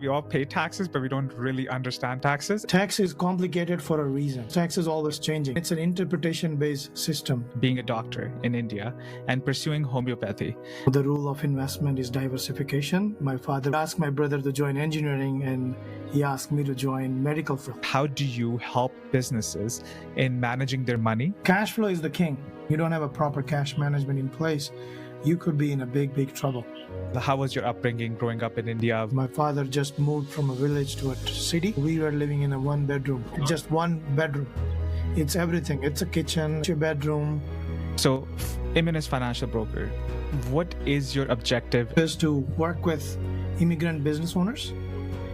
We all pay taxes, but we don't really understand taxes. Tax is complicated for a reason. Tax is always changing. It's an interpretation-based system. Being a doctor in India and pursuing homeopathy. The rule of investment is diversification. My father asked my brother to join engineering, and he asked me to join medical field. How do you help businesses in managing their money? Cash flow is the king. You don't have a proper cash management in place, you could be in a big trouble. How was your upbringing growing up in India? My father just moved from a village to a city. We were living in a one bedroom, just one bedroom. It's everything. It's a kitchen, it's a bedroom. So, Immunis Financial Broker, what is your objective? Is to work with immigrant business owners.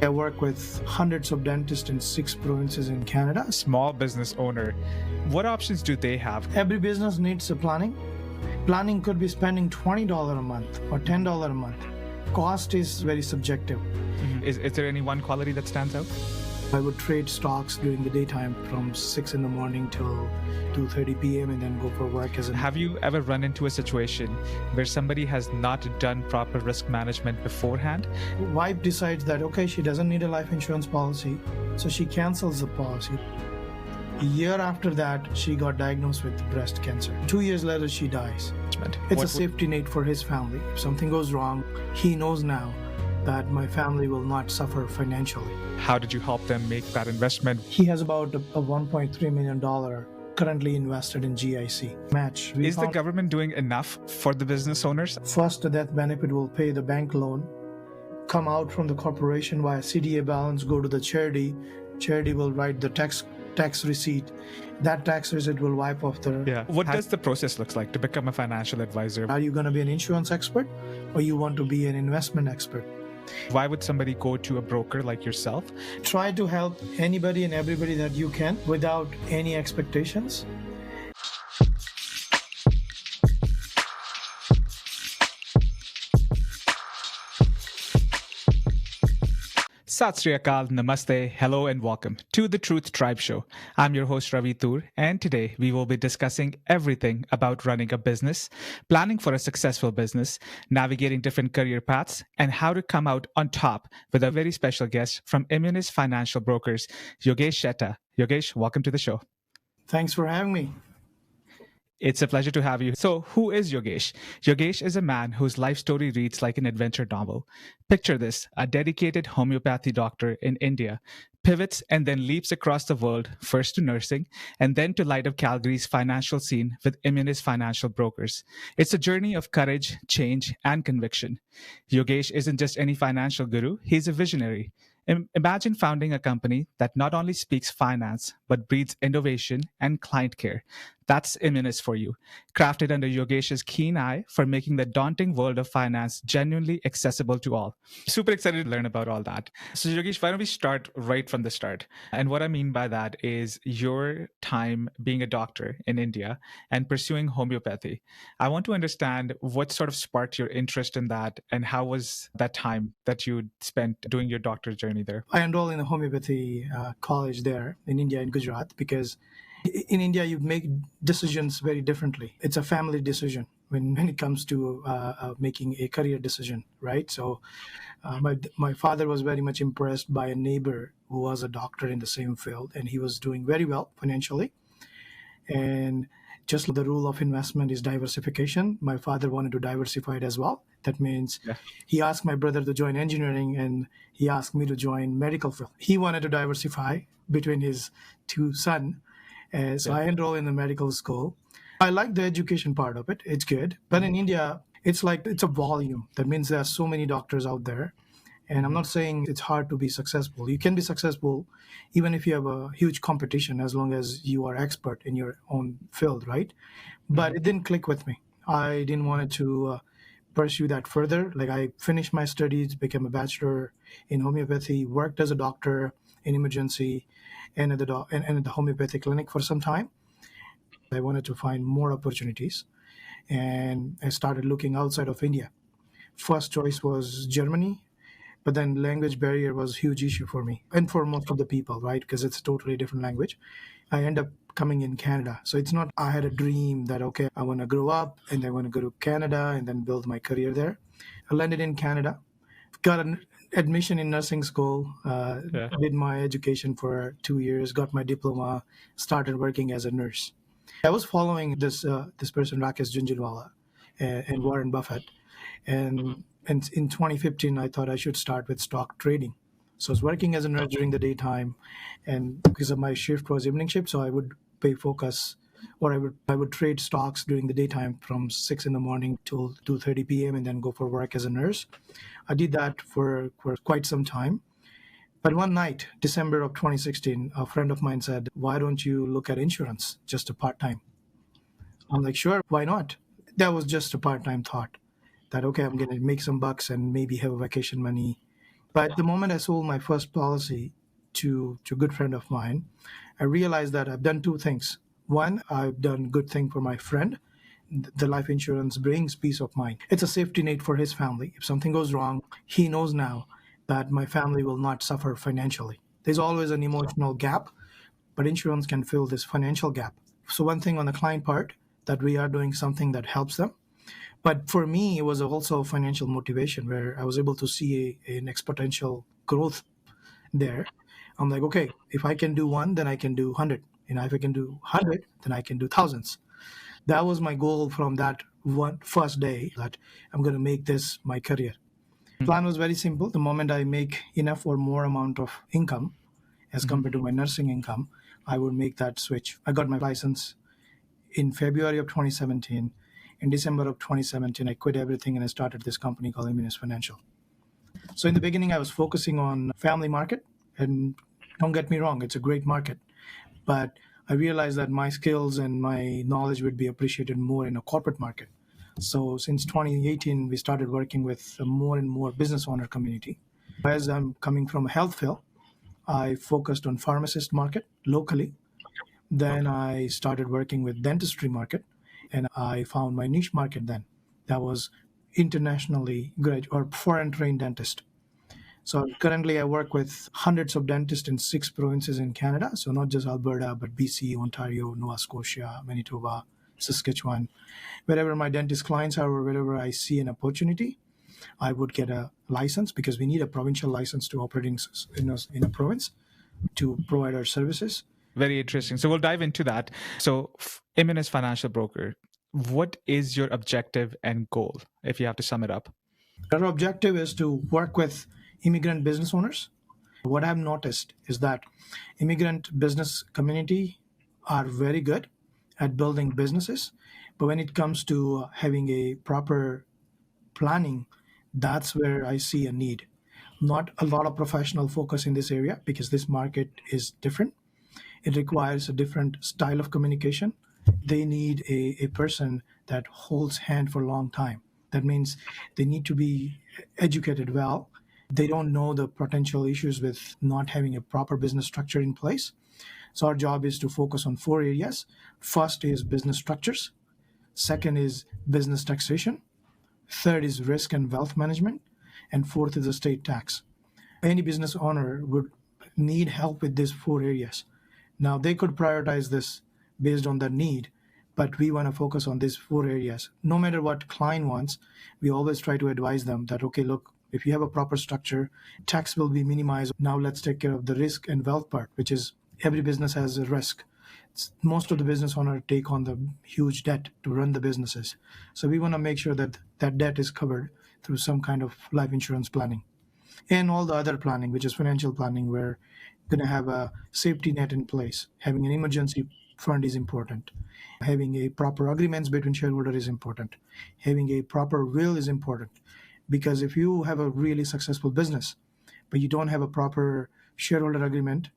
I work with hundreds of dentists in 6 provinces in Canada. Small business owner, what options do they have? Every business needs a planning. Planning could be spending $20 a month or $10 a month. Cost is very subjective. Is there any one quality that stands out? I would trade stocks during the daytime from 6 in the morning till 2:30 p.m. and then go for work. Have you ever run into a situation where somebody has not done proper risk management beforehand? Wife decides that, okay, she doesn't need a life insurance policy, so she cancels the policy. A year after that, she got diagnosed with breast cancer. 2 years later, she dies. It's a safety net for his family. If something goes wrong, he knows now that my family will not suffer financially. How did you help them make that investment? He has about a $1.3 million currently invested in GIC match. Is the government doing enough for the business owners? First, the death benefit will pay the bank loan, come out from the corporation via CDA balance, go to the charity. Charity will write the tax receipt. That tax receipt will wipe off the... Yeah. What does the process look like to become a financial advisor? Are you going to be an insurance expert or you want to be an investment expert? Why would somebody go to a broker like yourself? Try to help anybody and everybody that you can without any expectations. Sat Sri Akal, Namaste, hello and welcome to the Truth Tribe Show. I'm your host Ravi Toor, and today we will be discussing everything about running a business, planning for a successful business, navigating different career paths, and how to come out on top with a very special guest from Immunis Financial Brokers, Yogesh Sheta. Yogesh, welcome to the show. Thanks for having me. It's a pleasure to have you. So, who is Yogesh? Yogesh is a man whose life story reads like an adventure novel. Picture this, a dedicated homeopathy doctor in India pivots and then leaps across the world, first to nursing, and then to light up Calgary's financial scene with Immunis Financial Brokers. It's a journey of courage, change, and conviction. Yogesh isn't just any financial guru, he's a visionary. Imagine founding a company that not only speaks finance, but breeds innovation and client care. That's Immunis for you, crafted under Yogesh's keen eye for making the daunting world of finance genuinely accessible to all. Super excited to learn about all that. So Yogesh, why don't we start right from the start? And what I mean by that is your time being a doctor in India and pursuing homeopathy. I want to understand what sort of sparked your interest in that and how was that time that you spent doing your doctor's journey there? I enrolled in a homeopathy college there in India, in Gujarat, because in India, you make decisions very differently. It's a family decision when it comes to making a career decision, right? So my father was very much impressed by a neighbor who was a doctor in the same field, and he was doing very well financially. And just the rule of investment is diversification. My father wanted to diversify it as well. That means he asked my brother to join engineering, and he asked me to join medical field. He wanted to diversify between his two sons. So I enrolled in the medical school. I like the education part of it. It's good. But in India, it's a volume. That means there are so many doctors out there. And I'm not saying it's hard to be successful. You can be successful even if you have a huge competition, as long as you are expert in your own field, right? But it didn't click with me. I didn't want to pursue that further. Like, I finished my studies, became a bachelor in homeopathy, worked as a doctor in emergency, and at the homeopathic clinic for some time. I wanted to find more opportunities, and I started looking outside of India. First choice was Germany, but then language barrier was a huge issue for me and for most of the people, right? Because it's a totally different language. I end up coming in Canada. So it's not, I had a dream that, okay, I want to grow up and I want to go to Canada and then build my career there. I landed in Canada, got an admission in nursing school, Yeah. did my education for 2 years, got my diploma, started working as a nurse. I was following this person, Rakesh Junjunwala, and Warren Buffett. And in 2015, I thought I should start with stock trading. So I was working as a nurse during the daytime, and because of my shift was evening shift, so I would pay focus, or I would trade stocks during the daytime from 6 in the morning till 2:30 p.m. and then go for work as a nurse. I did that for quite some time. But one night, December of 2016, a friend of mine said, "Why don't you look at insurance, just a part time?" I'm like, "Sure, why not?" That was just a part time thought that, okay, I'm going to make some bucks and maybe have a vacation money. But the moment I sold my first policy to a good friend of mine, I realized that I've done two things. One, I've done good thing for my friend. The life insurance brings peace of mind. It's a safety net for his family. If something goes wrong, he knows now that my family will not suffer financially. There's always an emotional gap, but insurance can fill this financial gap. So one thing on the client part, that we are doing something that helps them. But for me, it was also financial motivation where I was able to see an exponential growth there. I'm like, okay, if I can do one, then I can do 100. And if I can do 100, then I can do thousands. That was my goal from that one first day, that I'm going to make this my career. Plan was very simple. The moment I make enough or more amount of income as compared to my nursing income, I would make that switch. I got my license in February of 2017. In December of 2017, I quit everything and I started this company called Immunis Financial. So in the beginning, I was focusing on family market, and don't get me wrong, it's a great market. But I realized that my skills and my knowledge would be appreciated more in a corporate market. So since 2018, we started working with a more and more business owner community. As I'm coming from a health field, I focused on pharmacist market locally. Then I started working with dentistry market, and I found my niche market then. That was internationally graduate or foreign trained dentist. So currently I work with hundreds of dentists in 6 provinces in Canada. So not just Alberta, but BC, Ontario, Nova Scotia, Manitoba, Saskatchewan. Wherever my dentist clients are or wherever I see an opportunity, I would get a license, because we need a provincial license to operate in a province to provide our services. Very interesting. So we'll dive into that. So, Immunis Financial Broker, what is your objective and goal, if you have to sum it up? Our objective is to work with immigrant business owners. What I've noticed is that immigrant business community are very good at building businesses, but when it comes to having a proper planning, that's where I see a need. Not a lot of professional focus in this area, because this market is different. It requires a different style of communication. They need a person that holds hand for a long time. That means they need to be educated well. They don't know the potential issues with not having a proper business structure in place. So our job is to focus on 4 areas. First is business structures. Second is business taxation. Third is risk and wealth management. And fourth is estate tax. Any business owner would need help with these 4 areas. Now, they could prioritize this based on their need, but we want to focus on these 4 areas. No matter what client wants, we always try to advise them that, okay, look, if you have a proper structure, tax will be minimized. Now let's take care of the risk and wealth part, which is every business has a risk. Most of the business owner take on the huge debt to run the businesses. So we want to make sure that that debt is covered through some kind of life insurance planning. And all the other planning, which is financial planning, where going to have a safety net in place. Having an emergency fund is important. Having a proper agreements between shareholders is important. Having a proper will is important. Because if you have a really successful business, but you don't have a proper shareholder agreement,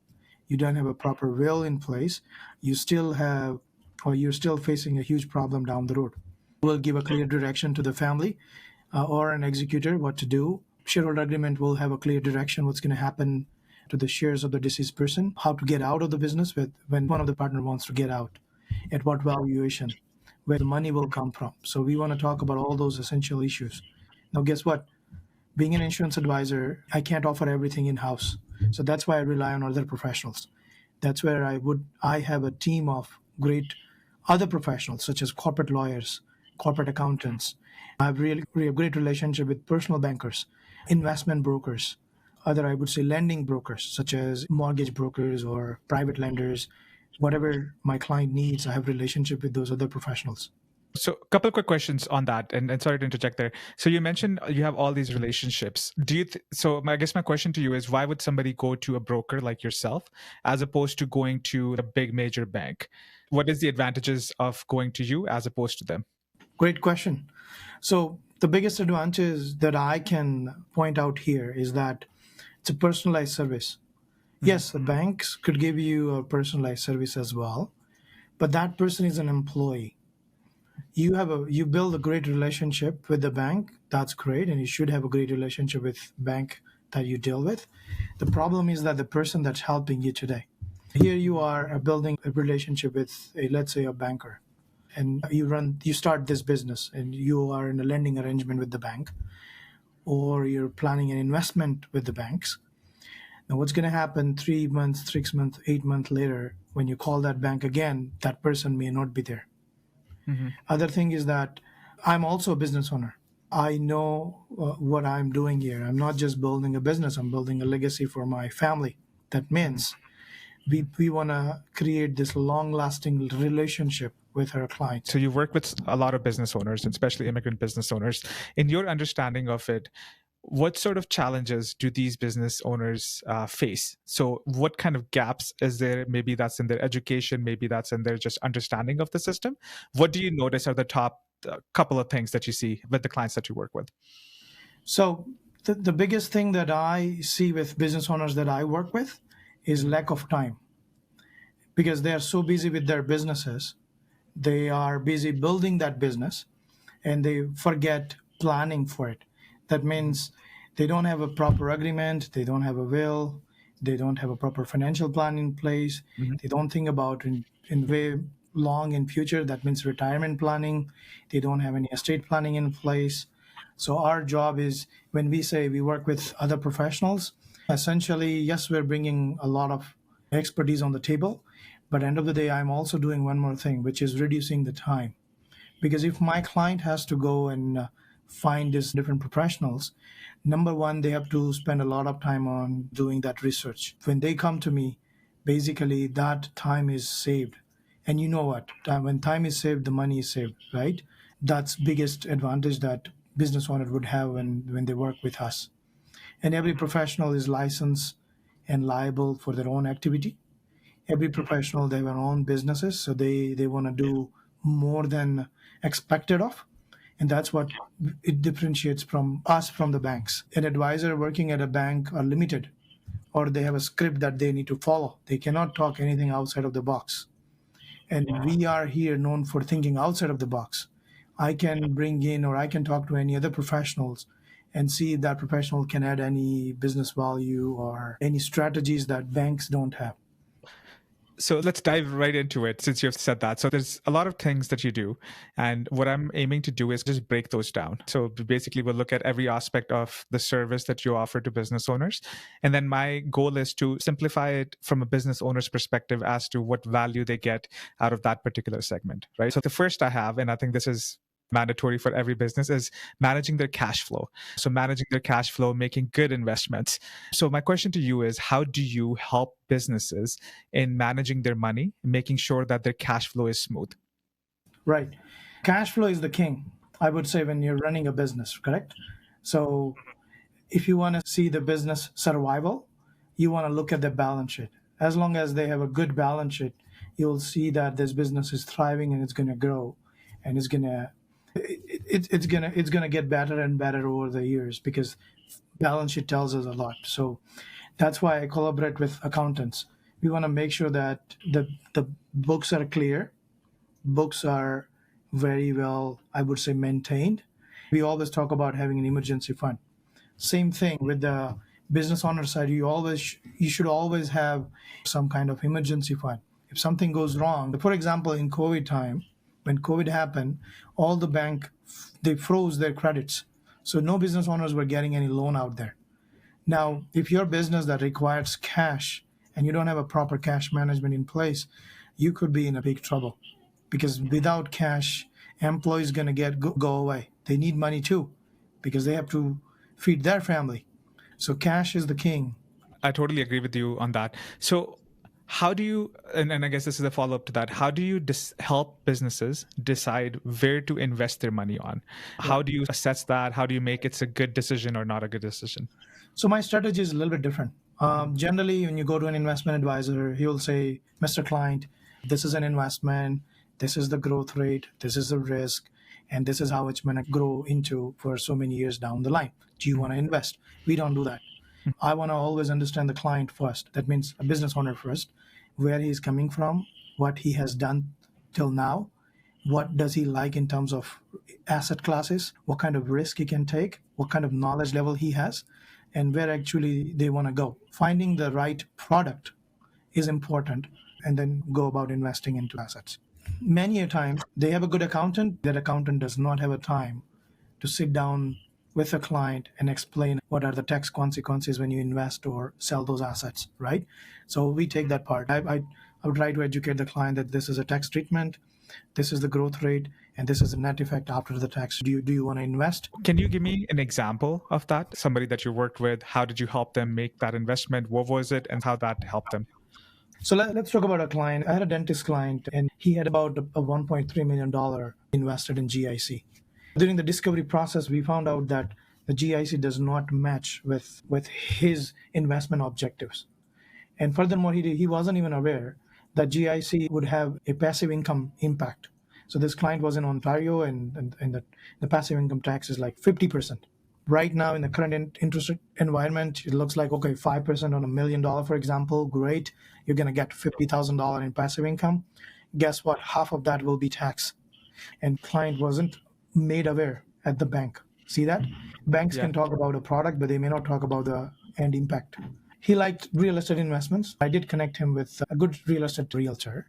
you don't have a proper will in place, you still have, or you're still facing a huge problem down the road. Will give a clear direction to the family or an executor what to do. Shareholder agreement will have a clear direction what's going to happen to the shares of the deceased person, how to get out of the business when one of the partner wants to get out, at what valuation, where the money will come from. So we want to talk about all those essential issues. Now, guess what? Being an insurance advisor, I can't offer everything in-house. So that's why I rely on other professionals. That's where I have a team of great other professionals, such as corporate lawyers, corporate accountants. I have really great relationship with personal bankers, investment brokers, other, I would say, lending brokers, such as mortgage brokers or private lenders. Whatever my client needs, I have relationship with those other professionals. So, a couple of quick questions on that, and sorry to interject there. So, you mentioned you have all these relationships. Do you? I guess my question to you is, why would somebody go to a broker like yourself as opposed to going to a big major bank? What is the advantages of going to you as opposed to them? Great question. So the biggest advantage that I can point out here is that it's a personalized service. Yes, the banks could give you a personalized service as well, but that person is an employee. You build a great relationship with the bank. That's great, and you should have a great relationship with bank that you deal with. The problem is that the person that's helping you today. Here you are building a relationship with let's say a banker, and you start this business and you are in a lending arrangement with the bank, or you're planning an investment with the banks. Now what's going to happen 3 months, 6 months, 8 months later, when you call that bank again, that person may not be there. Other thing is that I'm also a business owner. I know what I'm doing here. I'm not just building a business, I'm building a legacy for my family. That means we want to create this long-lasting relationship with our clients. So you work with a lot of business owners, especially immigrant business owners. In your understanding of it, what sort of challenges do these business owners face? So what kind of gaps is there? Maybe that's in their education, maybe that's in their just understanding of the system. What do you notice are the top couple of things that you see with the clients that you work with? So the biggest thing that I see with business owners that I work with is lack of time, because they are so busy with their businesses. They are busy building that business and they forget planning for it. That means they don't have a proper agreement, they don't have a will, they don't have a proper financial plan in place, they don't think about in way long in future. That means retirement planning. They don't have any estate planning in place. So our job is, when we say we work with other professionals, essentially, yes, we're bringing a lot of expertise on the table, but at the end of the day, I'm also doing one more thing, which is reducing the time. Because if my client has to go and find these different professionals, number one, they have to spend a lot of time on doing that research. When they come to me, basically that time is saved. And you know what? When time is saved, the money is saved, right? That's biggest advantage that business owner would have when they work with us. And every professional is licensed and liable for their own activity. Every professional, they have their own businesses, so they want to do more than expected of. And that's what it differentiates from us from the banks. An advisor working at a bank are limited, or they have a script that they need to follow. They cannot talk anything outside of the box. And we are here known for thinking outside of the box. I can bring in, or I can talk to any other professionals and see if that professional can add any business value or any strategies that banks don't have. So let's dive right into it since you've said that. So there's a lot of things that you do. And what I'm aiming to do is just break those down. So basically, we'll look at every aspect of the service that you offer to business owners. And then my goal is to simplify it from a business owner's perspective as to what value they get out of that particular segment, right? So the first I have, and I think this is mandatory for every business, is managing their cash flow. So managing their cash flow, making good investments. So my question to you is, how do you help businesses in managing their money, making sure that their cash flow is smooth? Right. Cash flow is the king, I would say, when you're running a business, correct? So if you want to see the business survival, you want to look at the balance sheet. As long as they have a good balance sheet, you'll see that this business is thriving and it's going to grow, and it's going to get better and better over the years, because balance sheet tells us a lot. So that's why I collaborate with accountants. We want to make sure that the books are clear, books are very well, I would say, maintained. We always talk about having an emergency fund. Same thing with the business owner side. You should always have some kind of emergency fund. If something goes wrong, for example, in COVID time, when COVID happened, all the bank, they froze their credits. So no business owners were getting any loan out there. Now, if your business that requires cash and you don't have a proper cash management in place, you could be in a big trouble, because without cash, employees going to go away. They need money too, because they have to feed their family. So cash is the king. I totally agree with you on that. So, how do you, and I guess this is a follow up to that, how do you help businesses decide where to invest their money on? How do you assess that? How do you make it's a good decision or not a good decision? So my strategy is a little bit different. Generally, when you go to an investment advisor, he will say, Mr. Client, this is an investment, this is the growth rate, this is the risk, and this is how it's going to grow into for so many years down the line. Do you want to invest? We don't do that. I want to always understand the client first. That means a business owner first, where he's coming from, what he has done till now, what does he like in terms of asset classes, what kind of risk he can take, what kind of knowledge level he has, and where actually they want to go. Finding the right product is important, and then go about investing into assets. Many a time, they have a good accountant. That accountant does not have a time to sit down with a client and explain what are the tax consequences when you invest or sell those assets, right? So we take that part. I would try to educate the client that this is a tax treatment, this is the growth rate, and this is the net effect after the tax. Do you want to invest? Can you give me an example of that? Somebody that you worked with, how did you help them make that investment? What was it and how that helped them? So let's talk about a client. I had a dentist client, and he had about a $1.3 million invested in GIC. During the discovery process, we found out that the GIC does not match with his investment objectives. And furthermore, he wasn't even aware that GIC would have a passive income impact. So this client was in Ontario, and the passive income tax is like 50%. Right now, in the current interest rate environment, it looks like, okay, 5% on $1 million, for example, great. You're going to get $50,000 in passive income. Guess what? Half of that will be tax. And client wasn't made aware at the bank. See that? Banks can talk about a product, but they may not talk about the end impact. He liked real estate investments. I did connect him with a good real estate realtor,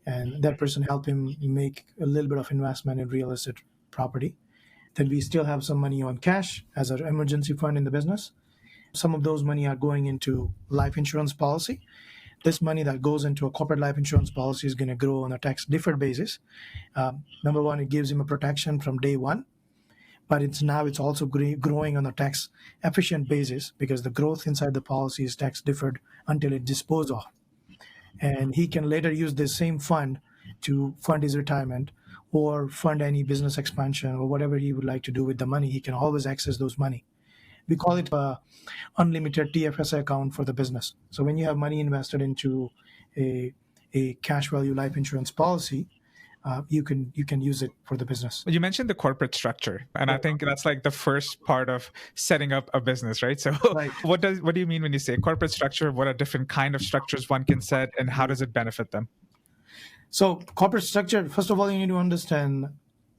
and that person helped him make a little bit of investment in real estate property. Then we still have some money on cash as an emergency fund in the business. Some of those money are going into life insurance policy. This money that goes into a corporate life insurance policy is going to grow on a tax deferred basis. Number one, it gives him a protection from day one, but it's also growing on a tax efficient basis because the growth inside the policy is tax deferred until it's disposed of. And he can later use this same fund to fund his retirement or fund any business expansion or whatever he would like to do with the money. He can always access those money. We call it a unlimited TFSA account for the business. So when you have money invested into a cash value life insurance policy, you can use it for the business. You mentioned the corporate structure, and I think that's like the first part of setting up a business, right? So Right. what do you mean when you say corporate structure? What are different kind of structures one can set, and how does it benefit them? So corporate structure, first of all, you need to understand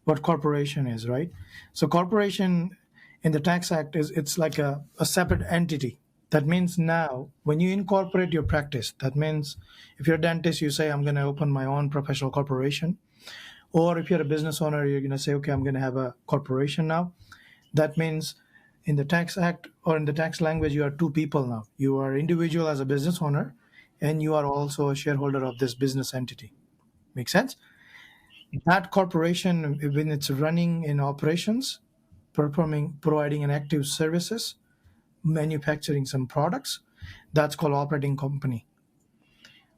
what corporation is, right? So corporation in the Tax Act it's like a separate entity. That means now when you incorporate your practice, that means if you're a dentist, you say, I'm going to open my own professional corporation. Or if you're a business owner, you're going to say, okay, I'm going to have a corporation now. That means in the Tax Act or in the tax language, you are two people now. You are individual as a business owner, and you are also a shareholder of this business entity. Make sense? That corporation, when it's running in operations, providing an active services, manufacturing some products, that's called operating company.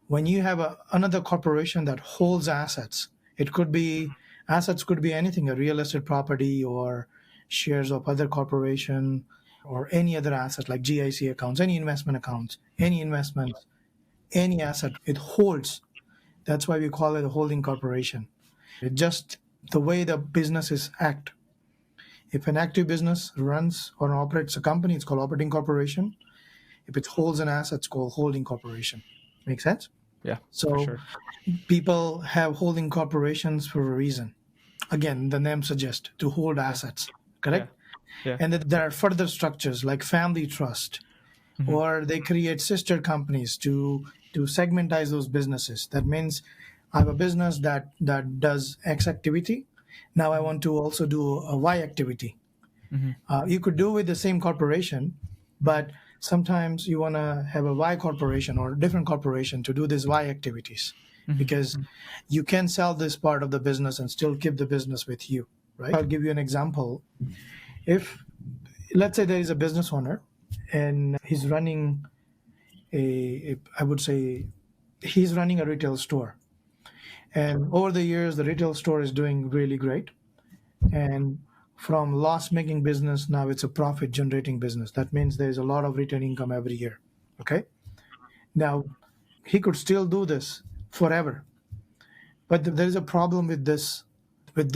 When you have another corporation that holds assets, assets could be anything, a real estate property or shares of other corporation or any other asset like GIC accounts, any investment accounts, any investments, any asset it holds. That's why we call it a holding corporation. It's just the way the businesses act. If an active business runs or operates a company, it's called operating corporation. If it holds an asset, it's called holding corporation. Make sense? Yeah, So for sure. people have holding corporations for a reason. Again, the name suggests to hold assets, correct? Yeah. And then there are further structures like family trust, or they create sister companies to segmentize those businesses. That means I have a business that does X activity. Now I want to also do a Y activity. You could do with the same corporation, but sometimes you want to have a Y corporation or a different corporation to do these Y activities because you can sell this part of the business and still keep the business with you, right? I'll give you an example. If, let's say there is a business owner and he's running I would say, he's running a retail store. And over the years, the retail store is doing really great. And from loss-making business, now it's a profit-generating business. That means there's a lot of return income every year. Okay. Now, he could still do this forever, but there is a problem with this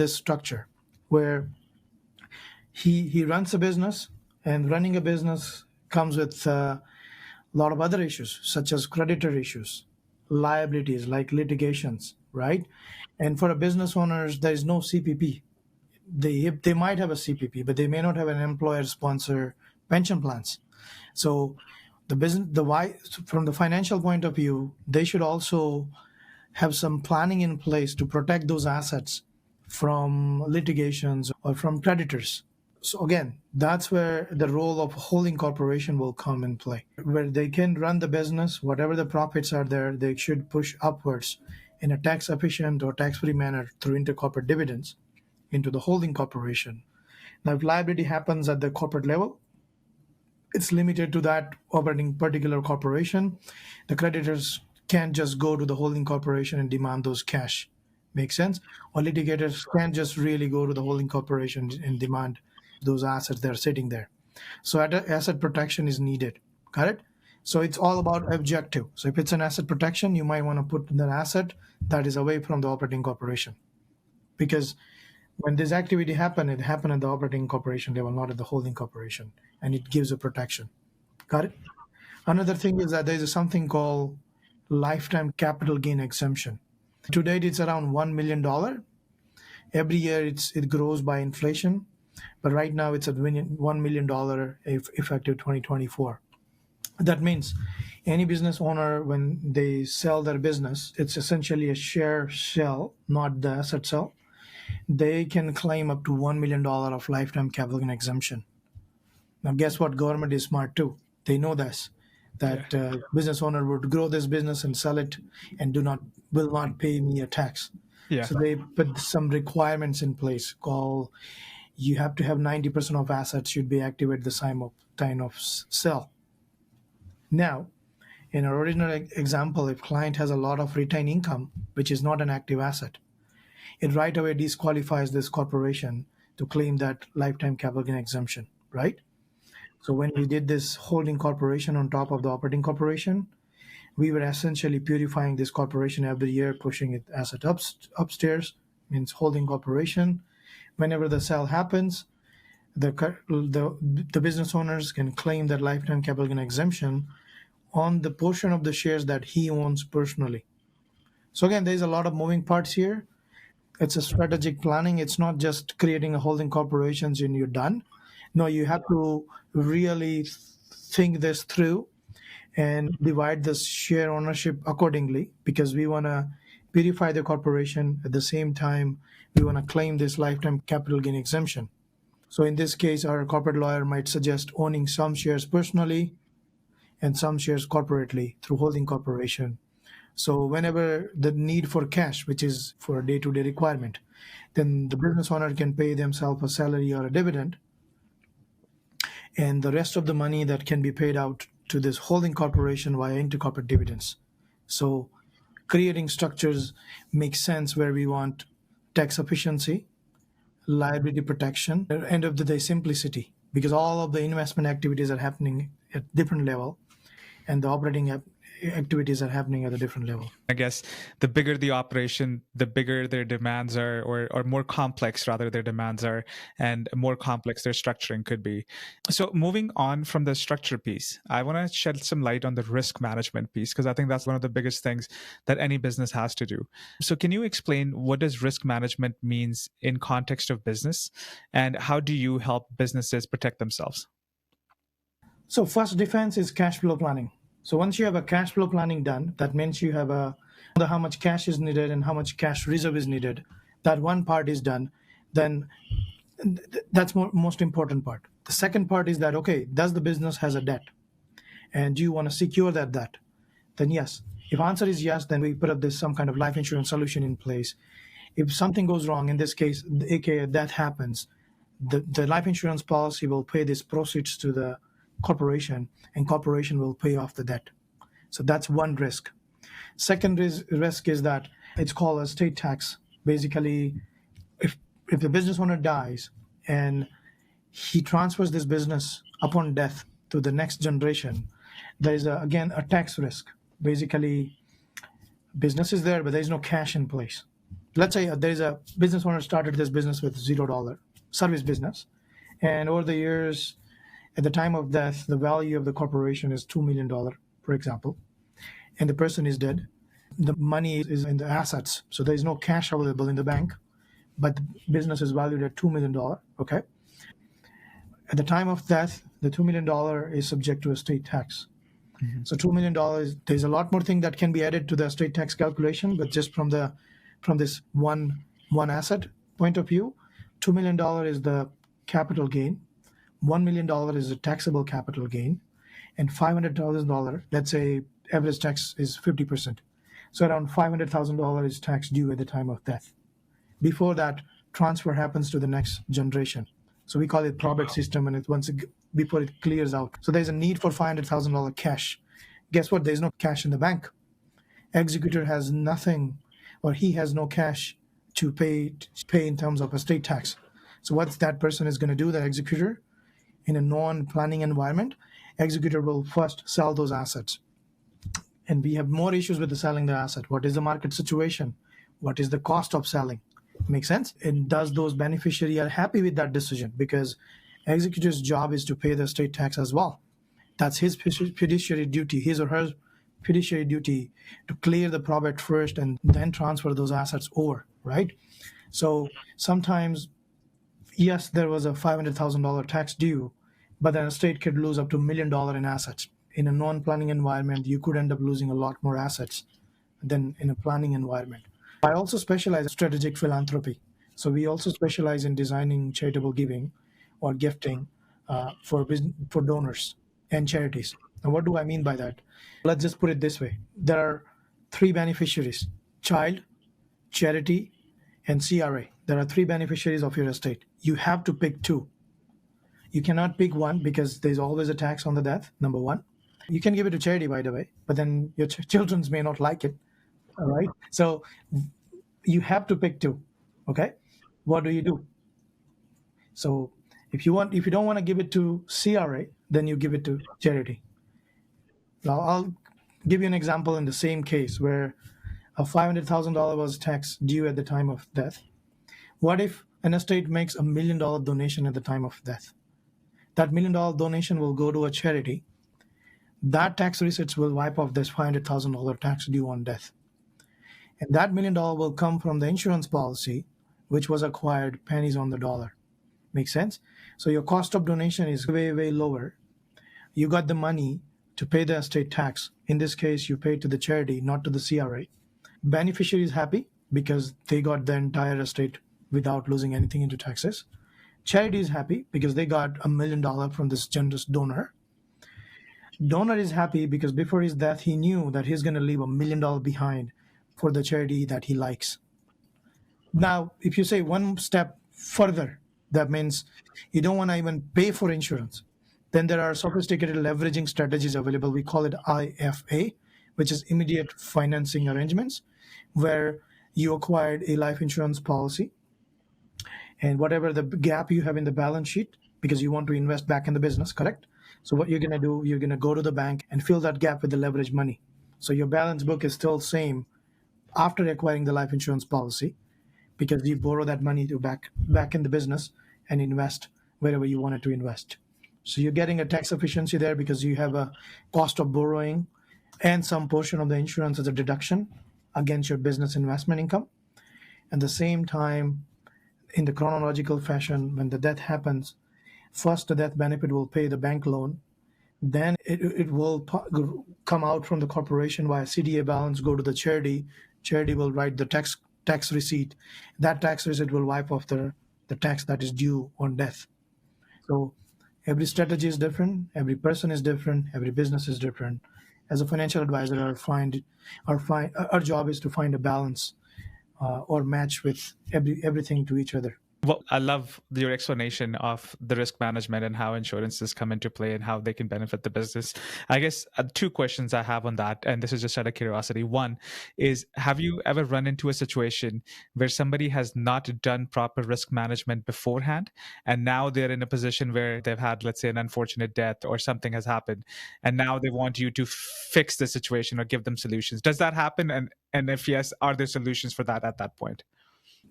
structure, where he runs a business, and running a business comes with a lot of other issues, such as creditor issues, liabilities like litigations, right? And for a business owners, there is no CPP. They might have a CPP, but they may not have an employer sponsor pension plans. So the business, the why, from the financial point of view, they should also have some planning in place to protect those assets from litigations or from creditors. So again, that's where the role of holding corporation will come in play, where they can run the business, whatever the profits are there, they should push upwards in a tax efficient or tax free manner through intercorporate dividends into the holding corporation. Now, if liability happens at the corporate level, it's limited to that operating particular corporation. The creditors can't just go to the holding corporation and demand those cash. Make sense? Or litigators can't just really go to the holding corporation and demand those assets that are sitting there. So asset protection is needed. Got it? So it's all about objective. So if it's an asset protection, you might want to put an asset that is away from the operating corporation. Because when this activity happened, it happened at the operating corporation level, not at the holding corporation, and it gives a protection. Got it? Another thing is that there is something called lifetime capital gain exemption. To date, it's around $1 million. Every year, it grows by inflation, but right now it's at $1 million effective 2024. That means any business owner, when they sell their business, it's essentially a share sell, not the asset sell. They can claim up to $1 million of lifetime capital gain exemption. Now, guess what? Government is smart too. They know this, that business owner would grow this business and sell it and will not pay me a tax. Yeah. So they put some requirements in place called, you have to have 90% of assets should be activated at the time of sell. Now, in our original example, if client has a lot of retained income, which is not an active asset, it right away disqualifies this corporation to claim that lifetime capital gain exemption, right? So when we did this holding corporation on top of the operating corporation, we were essentially purifying this corporation every year, pushing it asset upstairs, means holding corporation. Whenever the sale happens, the business owners can claim that lifetime capital gain exemption on the portion of the shares that he owns personally. So again, there's a lot of moving parts here. It's a strategic planning. It's not just creating a holding corporations and you're done. No, you have to really think this through and divide the share ownership accordingly, because we want to purify the corporation. At the same time, we want to claim this lifetime capital gain exemption. So in this case, our corporate lawyer might suggest owning some shares personally and some shares corporately through holding corporation. So whenever the need for cash, which is for a day-to-day requirement, then the business owner can pay themselves a salary or a dividend. And the rest of the money that can be paid out to this holding corporation via intercorporate dividends. So creating structures makes sense where we want tax efficiency, liability protection, at the end of the day, simplicity, because all of the investment activities are happening at different level and the operating activities are happening at a different level. I guess the bigger the operation, the bigger their demands are, or more complex rather their demands are, and more complex their structuring could be. So moving on from the structure piece, I want to shed some light on the risk management piece, because I think that's one of the biggest things that any business has to do. So can you explain what does risk management means in context of business, and how do you help businesses protect themselves? So first defense is cash flow planning. So once you have a cash flow planning done, that means you have how much cash is needed and how much cash reserve is needed. That one part is done. Then that's most important part. The second part is that, okay, does the business has a debt? And do you want to secure that debt? Then yes. If answer is yes, then we put up some kind of life insurance solution in place. If something goes wrong, in this case, aka that happens, the life insurance policy will pay these proceeds to the corporation, and corporation will pay off the debt. So that's one risk. Second risk is that it's called estate tax. Basically, if the business owner dies and he transfers this business upon death to the next generation, there is again a tax risk. Basically, business is there, but there is no cash in place. Let's say there is a business owner started this business with $0 service business, and over the years, at the time of death, the value of the corporation is $2 million, for example, and the person is dead. The money is in the assets, so there is no cash available in the bank, but the business is valued at $2 million. Okay. At the time of death, the $2 million is subject to estate tax. Mm-hmm. So $2 million, there's a lot more thing that can be added to the estate tax calculation, but just from this one asset point of view, $2 million is the capital gain, $1 million is a taxable capital gain, and $500,000, let's say average tax is 50%. So around $500,000 is tax due at the time of death. Before that, transfer happens to the next generation. So we call it probate system, and before it clears out. So there's a need for $500,000 cash. Guess what? There's no cash in the bank. Executor has nothing, or he has no cash to pay in terms of estate tax. So what that person is going to do, the executor, in a non-planning environment, executor will first sell those assets. And we have more issues with the selling the asset. What is the market situation? What is the cost of selling? Make sense? And does those beneficiaries are happy with that decision? Because executor's job is to pay the estate tax as well. That's his fiduciary duty, his or her fiduciary duty, to clear the probate first and then transfer those assets over, right? So sometimes, yes, there was a $500,000 tax due, but then a estate could lose up to $1 million in assets. In a non-planning environment, you could end up losing a lot more assets than in a planning environment. I also specialize in strategic philanthropy. So we also specialize in designing charitable giving or gifting for donors and charities. And what do I mean by that? Let's just put it this way. There are three beneficiaries: child, charity, and CRA. There are three beneficiaries of your estate. You have to pick two. You cannot pick one because there's always a tax on the death, number one. You can give it to charity, by the way, but then your children may not like it. All right. So you have to pick two. Okay. What do you do? So if you don't want to give it to CRA, then you give it to charity. Now I'll give you an example in the same case where a $500,000 was tax due at the time of death. What if an estate makes $1 million donation at the time of death? That $1 million donation will go to a charity. That tax receipts will wipe off this $500,000 tax due on death. And that $1 million will come from the insurance policy, which was acquired pennies on the dollar. Make sense? So your cost of donation is way, way lower. You got the money to pay the estate tax. In this case, you pay to the charity, not to the CRA. Beneficiary is happy because they got the entire estate without losing anything into taxes. Charity is happy because they got $1 million from this generous donor. Donor is happy because before his death, he knew that he's going to leave $1 million behind for the charity that he likes. Now, if you say one step further, that means you don't want to even pay for insurance. Then there are sophisticated leveraging strategies available. We call it IFA, which is immediate financing arrangements, where you acquired a life insurance policy and whatever the gap you have in the balance sheet, because you want to invest back in the business, correct? So what you're going to do, you're going to go to the bank and fill that gap with the leverage money. So your balance book is still same after acquiring the life insurance policy, because you borrow that money to back in the business and invest wherever you wanted to invest. So you're getting a tax efficiency there because you have a cost of borrowing and some portion of the insurance as a deduction against your business investment income. At the same time, in the chronological fashion, when the death happens, first the death benefit will pay the bank loan, then it will come out from the corporation via CDA balance, go to the charity. Charity will write the tax receipt. That tax receipt will wipe off the tax that is due on death. So every strategy is different, every person is different, every business is different. As a financial advisor, our job is to find a balance or match with everything to each other. Well, I love your explanation of the risk management and how insurances come into play and how they can benefit the business. I guess two questions I have on that, and this is just out of curiosity. One is, have you ever run into a situation where somebody has not done proper risk management beforehand, and now they're in a position where they've had, let's say, an unfortunate death or something has happened, and now they want you to fix the situation or give them solutions? Does that happen? And if yes, are there solutions for that at that point?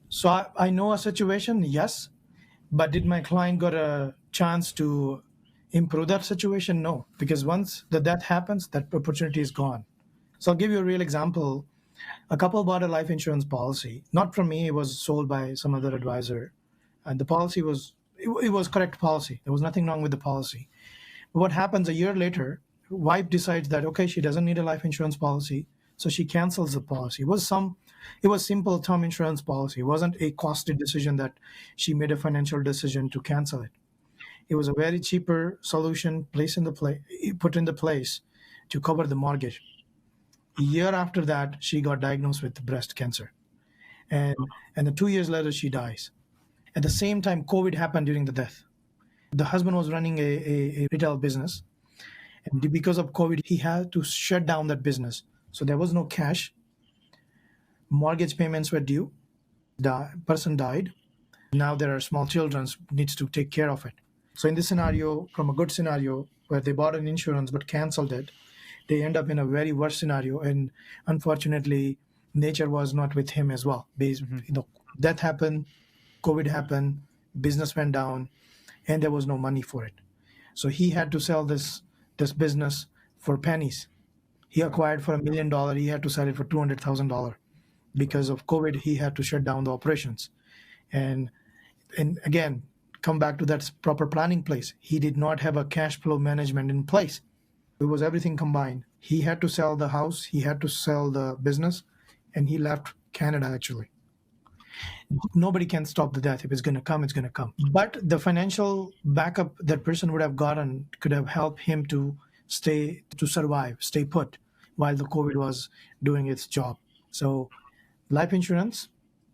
So I know a situation, yes, but did my client got a chance to improve that situation? No, because once the death happens, that opportunity is gone. So I'll give you a real example. A couple bought a life insurance policy, not from me. It was sold by some other advisor, and the policy was it was correct policy. There was nothing wrong with the policy. But what happens a year later? Wife decides that okay, she doesn't need a life insurance policy, so she cancels the policy. It was simple term insurance policy. It wasn't a costly decision that she made a financial decision to cancel it. It was a very cheaper solution put in the place to cover the mortgage. A year after that, she got diagnosed with breast cancer, and and then 2 years later she dies. At the same time, COVID happened during the death. The husband was running a retail business, and because of COVID, he had to shut down that business. So there was no cash. Mortgage payments were due. The person died. Now there are small children needs to take care of it. So in this scenario, from a good scenario where they bought an insurance but canceled it, they end up in a very worse scenario. And unfortunately, nature was not with him as well. Death happened, COVID happened, business went down, and there was no money for it. So he had to sell this business for pennies. He acquired for $1 million. He had to sell it for $200,000 because of COVID. He had to shut down the operations, and again, come back to that proper planning place. He did not have a cash flow management in place. It was everything combined. He had to sell the house. He had to sell the business, and he left Canada actually. Nobody can stop the death. If it's going to come, it's going to come. But the financial backup that person would have gotten could have helped him to survive, stay put while the COVID was doing its job. So life insurance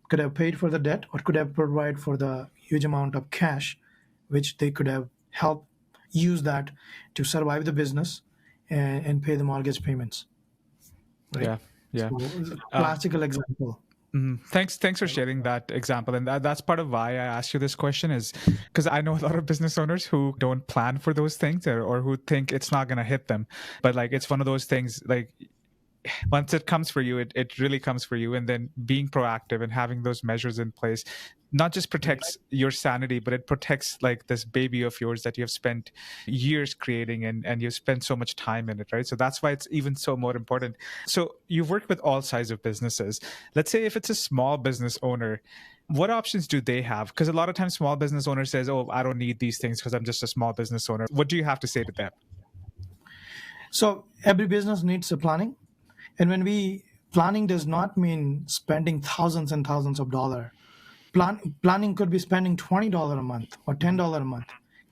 could have paid for the debt or could have provided for the huge amount of cash, which they could have helped use that to survive the business and pay the mortgage payments. Right? Yeah, yeah. So, classical example. Thanks for sharing that example. And that's part of why I asked you this question, is because I know a lot of business owners who don't plan for those things or who think it's not going to hit them. But like, it's one of those things, like, once it comes for you, it really comes for you. And then being proactive and having those measures in place not just protects your sanity, but it protects like this baby of yours that you have spent years creating and you've spent so much time in it, right? So that's why it's even so more important. So you've worked with all sizes of businesses. Let's say if it's a small business owner, what options do they have? Because a lot of times small business owner says, oh, I don't need these things because I'm just a small business owner. What do you have to say to them? So every business needs a planning. And planning does not mean spending thousands and thousands of dollars. Planning could be spending $20 a month or $10 a month.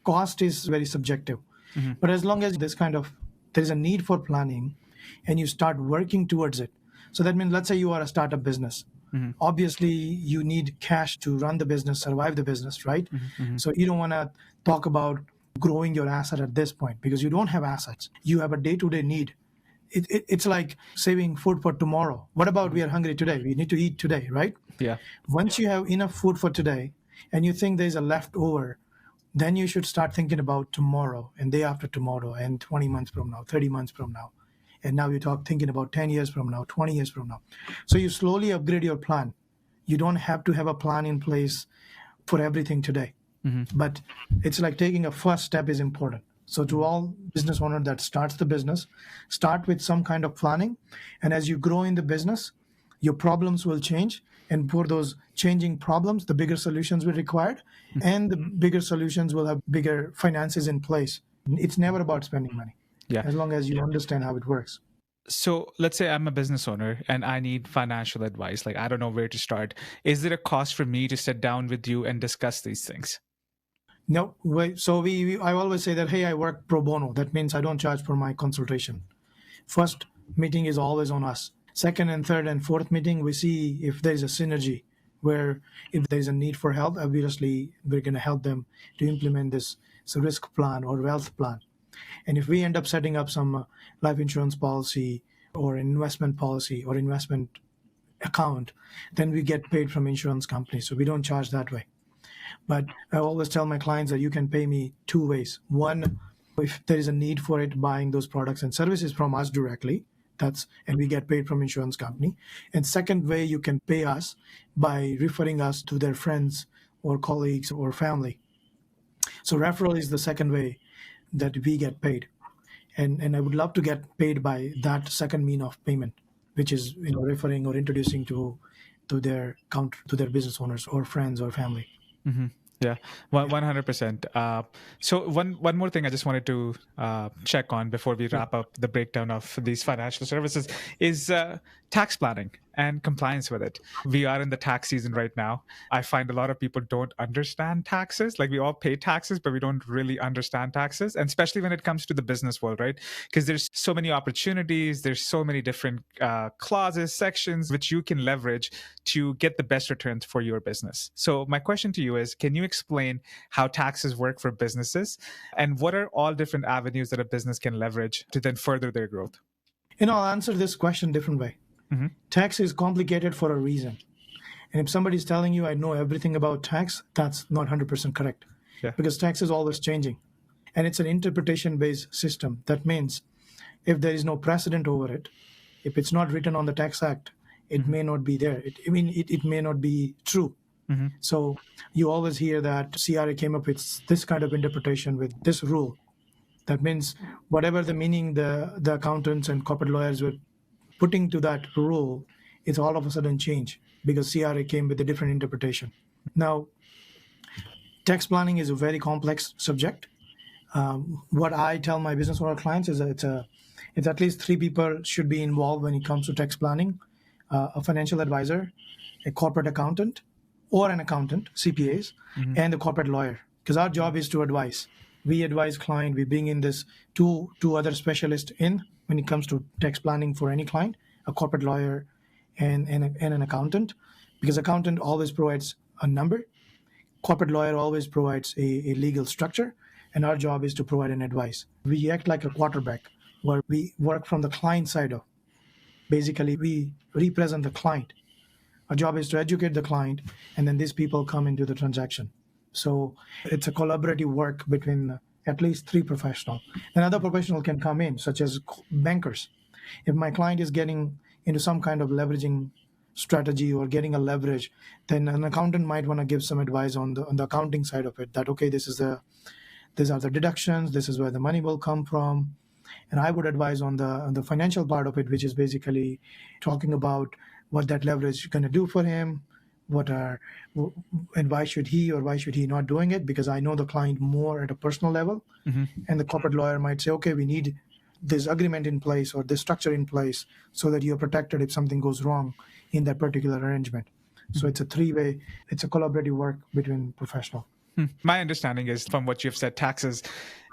Cost is very subjective. Mm-hmm. But as long as there's a need for planning and you start working towards it. So that means, let's say you are a startup business. Mm-hmm. Obviously, you need cash to run the business, survive the business, right? Mm-hmm. So you don't want to talk about growing your asset at this point because you don't have assets. You have a day-to-day need. It's like saving food for tomorrow. What about we are hungry today? We need to eat today, right? Yeah. Once you have enough food for today and you think there's a leftover, then you should start thinking about tomorrow and day after tomorrow and 20 months from now, 30 months from now. And now you're thinking about 10 years from now, 20 years from now. So you slowly upgrade your plan. You don't have to have a plan in place for everything today. Mm-hmm. But it's like taking a first step is important. So to all business owner that starts the business, start with some kind of planning. And as you grow in the business, your problems will change. And for those changing problems, the bigger solutions will be required. Mm-hmm. And the bigger solutions will have bigger finances in place. It's never about spending money. Yeah. As long as you understand how it works. So let's say I'm a business owner and I need financial advice. Like, I don't know where to start. Is there a cost for me to sit down with you and discuss these things? No. So I always say that, hey, I work pro bono. That means I don't charge for my consultation. First meeting is always on us. Second and third and fourth meeting, we see if there is a synergy where if there's a need for help, obviously we're going to help them to implement this risk plan or wealth plan. And if we end up setting up some life insurance policy or investment policy or investment account, then we get paid from insurance companies. So we don't charge that way. But I always tell my clients that you can pay me two ways. One, if there is a need for it, buying those products and services from us directly, and we get paid from insurance company. And second way, you can pay us by referring us to their friends or colleagues or family. So referral is the second way that we get paid. And I would love to get paid by that second mean of payment, which is referring or introducing to their business owners or friends or family. Mm-hmm. Yeah, 100%. So one more thing I just wanted to check on before we wrap up the breakdown of these financial services is tax planning and compliance with it. We are in the tax season right now. I find a lot of people don't understand taxes. Like, we all pay taxes, but we don't really understand taxes. And especially when it comes to the business world, right? Because there's so many opportunities. There's so many different clauses, sections, which you can leverage to get the best returns for your business. So my question to you is, can you explain how taxes work for businesses? And what are all different avenues that a business can leverage to then further their growth? I'll answer this question different way. Mm-hmm. Tax is complicated for a reason. And if somebody's telling you, I know everything about tax, that's not 100% correct. Yeah. Because tax is always changing. And it's an interpretation-based system. That means if there is no precedent over it, if it's not written on the Tax Act, it may not be there. It may not be true. Mm-hmm. So you always hear that CRA came up with this kind of interpretation with this rule. That means whatever the meaning the accountants and corporate lawyers were putting to that rule, it's all of a sudden change because CRA came with a different interpretation. Now, tax planning is a very complex subject. What I tell my business owner clients is that it's at least 3 people should be involved when it comes to tax planning: a financial advisor, a corporate accountant, or an accountant, CPAs, mm-hmm. and the corporate lawyer. Because our job is to advise. We advise client. We bring in this two other specialists in when it comes to tax planning for any client: a corporate lawyer and an accountant. Because accountant always provides a number, corporate lawyer always provides a legal structure, and our job is to provide an advice. We act like a quarterback, where we work from the client side of. Basically, we represent the client. Our job is to educate the client, and then these people come into the transaction. So it's a collaborative work between at least 3 professionals. Another professional can come in, such as bankers. If my client is getting into some kind of leveraging strategy or getting a leverage, then an accountant might want to give some advice on the accounting side of it. That, okay, these are the deductions, this is where the money will come from. And I would advise on the financial part of it, which is basically talking about what that leverage is going to do for him, and why should he or why should he not doing it? Because I know the client more at a personal level, mm-hmm. and the corporate lawyer might say, okay, we need this agreement in place or this structure in place so that you're protected if something goes wrong in that particular arrangement. Mm-hmm. So it's a 3-way, it's a collaborative work between professionals. My understanding is, from what you've said, taxes.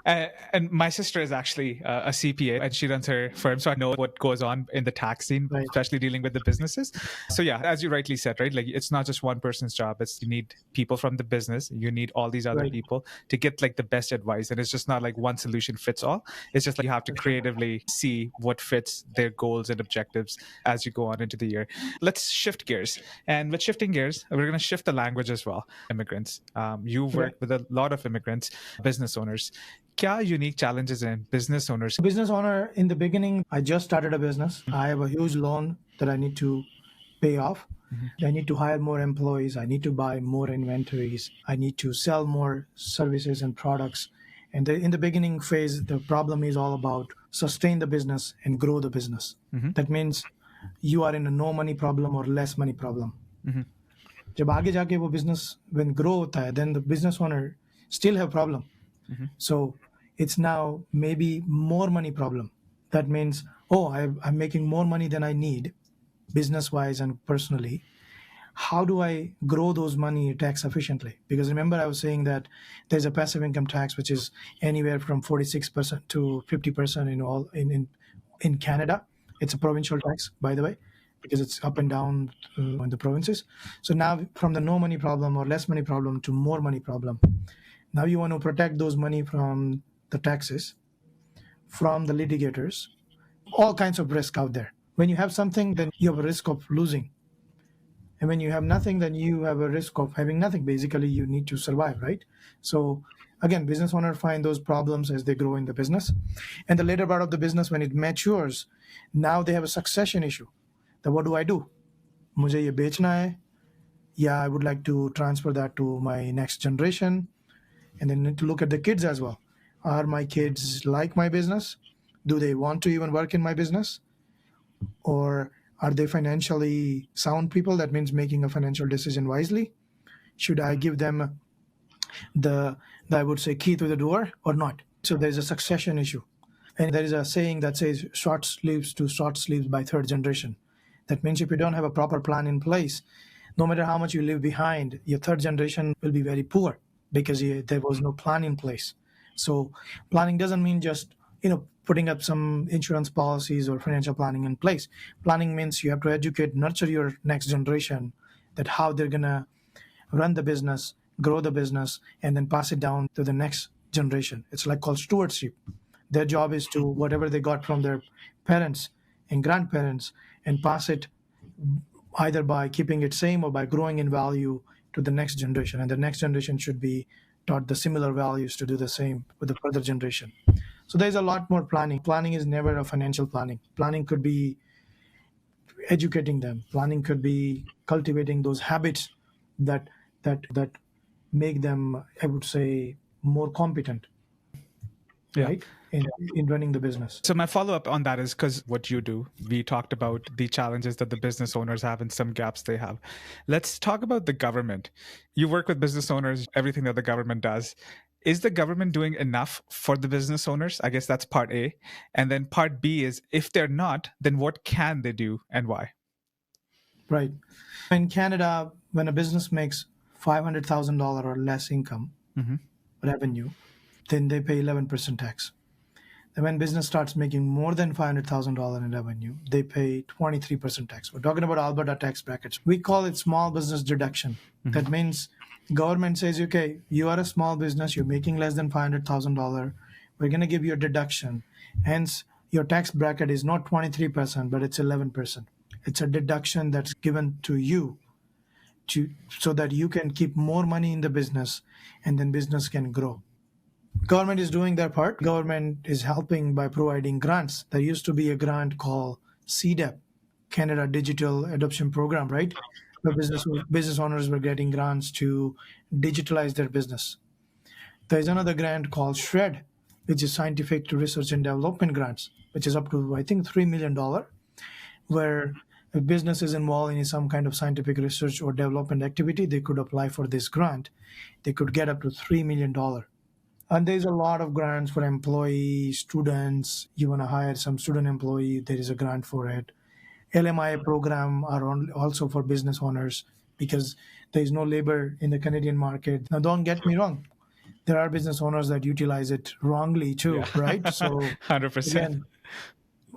And my sister is actually a CPA, and she runs her firm. So I know what goes on in the tax scene, right, especially dealing with the businesses. So yeah, as you rightly said, right? Like, it's not just one person's job. You need people from the business. You need all these other people to get like the best advice. And it's just not like one solution fits all. It's just like you have to creatively see what fits their goals and objectives as you go on into the year. Let's shift gears. And with shifting gears, we're going to shift the language as well. Immigrants. You've worked with a lot of immigrants, business owners. Kya unique challenges in business owners? Business owner, in the beginning, I just started a business. Mm-hmm. I have a huge loan that I need to pay off. Mm-hmm. I need to hire more employees. I need to buy more inventories. I need to sell more services and products. And in the beginning phase, the problem is all about sustain the business and grow the business. Mm-hmm. That means you are in a no money problem or less money problem. Mm-hmm. जब आगे जाके वो business when grow होता है, then the business owner still have problem. Mm-hmm. So it's now maybe more money problem. That means, I'm making more money than I need, business-wise and personally. How do I grow those money tax efficiently? Because remember, I was saying that there's a passive income tax, which is anywhere from 46% to 50% in Canada. It's a provincial tax, by the way. because it's up and down in the provinces. So now from the no money problem or less money problem to more money problem, now you want to protect those money from the taxes, from the litigators, all kinds of risk out there. When you have something, then you have a risk of losing. And when you have nothing, then you have a risk of having nothing. Basically, you need to survive, right? So again, business owners find those problems as they grow in the business. And the later part of the business, when it matures, now they have a succession issue. Then what do I do? मुझे ये बेचना है, yeah, I would like to transfer that to my next generation. And then need to look at the kids as well. Are my kids like my business? Do they want to even work in my business? Or are they financially sound people? That means making a financial decision wisely. Should I give them the I would say, key to the door or not? So there's a succession issue. And there is a saying that says short sleeves to short sleeves by third generation. That means if you don't have a proper plan in place, no matter how much you leave behind, your third generation will be very poor because there was no plan in place. So planning doesn't mean just putting up some insurance policies or financial planning in place. Planning means you have to educate, nurture your next generation, that how they're gonna run the business, grow the business, and then pass it down to the next generation. It's like called stewardship. Their job is to whatever they got from their parents and grandparents and pass it either by keeping it same or by growing in value to the next generation. And the next generation should be taught the similar values to do the same with the further generation. So there's a lot more planning. Planning is never a financial planning. Planning could be educating them. Planning could be cultivating those habits that make them, I would say, more competent, right, in running the business. So my follow-up on that is because what you do, we talked about the challenges that the business owners have and some gaps they have. Let's talk about the government. You work with business owners, everything that the government does. Is the government doing enough for the business owners? I guess that's part A. And then part B is, if they're not, then what can they do and why? Right. In Canada, when a business makes $500,000 or less income, revenue, then they pay 11% tax. And when business starts making more than $500,000 in revenue, they pay 23% tax. We're talking about Alberta tax brackets. We call it small business deduction. That means government says, okay, you are a small business, you're making less than $500,000. We're going to give you a deduction. Hence, your tax bracket is not 23%, but it's 11%. It's a deduction that's given to you so that you can keep more money in the business and then business can grow. Government is doing their part. Government is helping by providing grants. There used to be a grant called CDEP, Canada Digital Adoption Program, right? Where business owners were getting grants to digitalize their business. There's another grant called SHRED, which is Scientific to Research and Development grants, which is up to, I think, $3 million, where if business is involved in some kind of scientific research or development activity, they could apply for this grant. They could get up to $3 million. And there's a lot of grants for employees, students. You want to hire some student employee, there is a grant for it. LMIA program are also for business owners because there is no labor in the Canadian market. Now, don't get me wrong. There are business owners that utilize it wrongly too, right? So 100%. Again,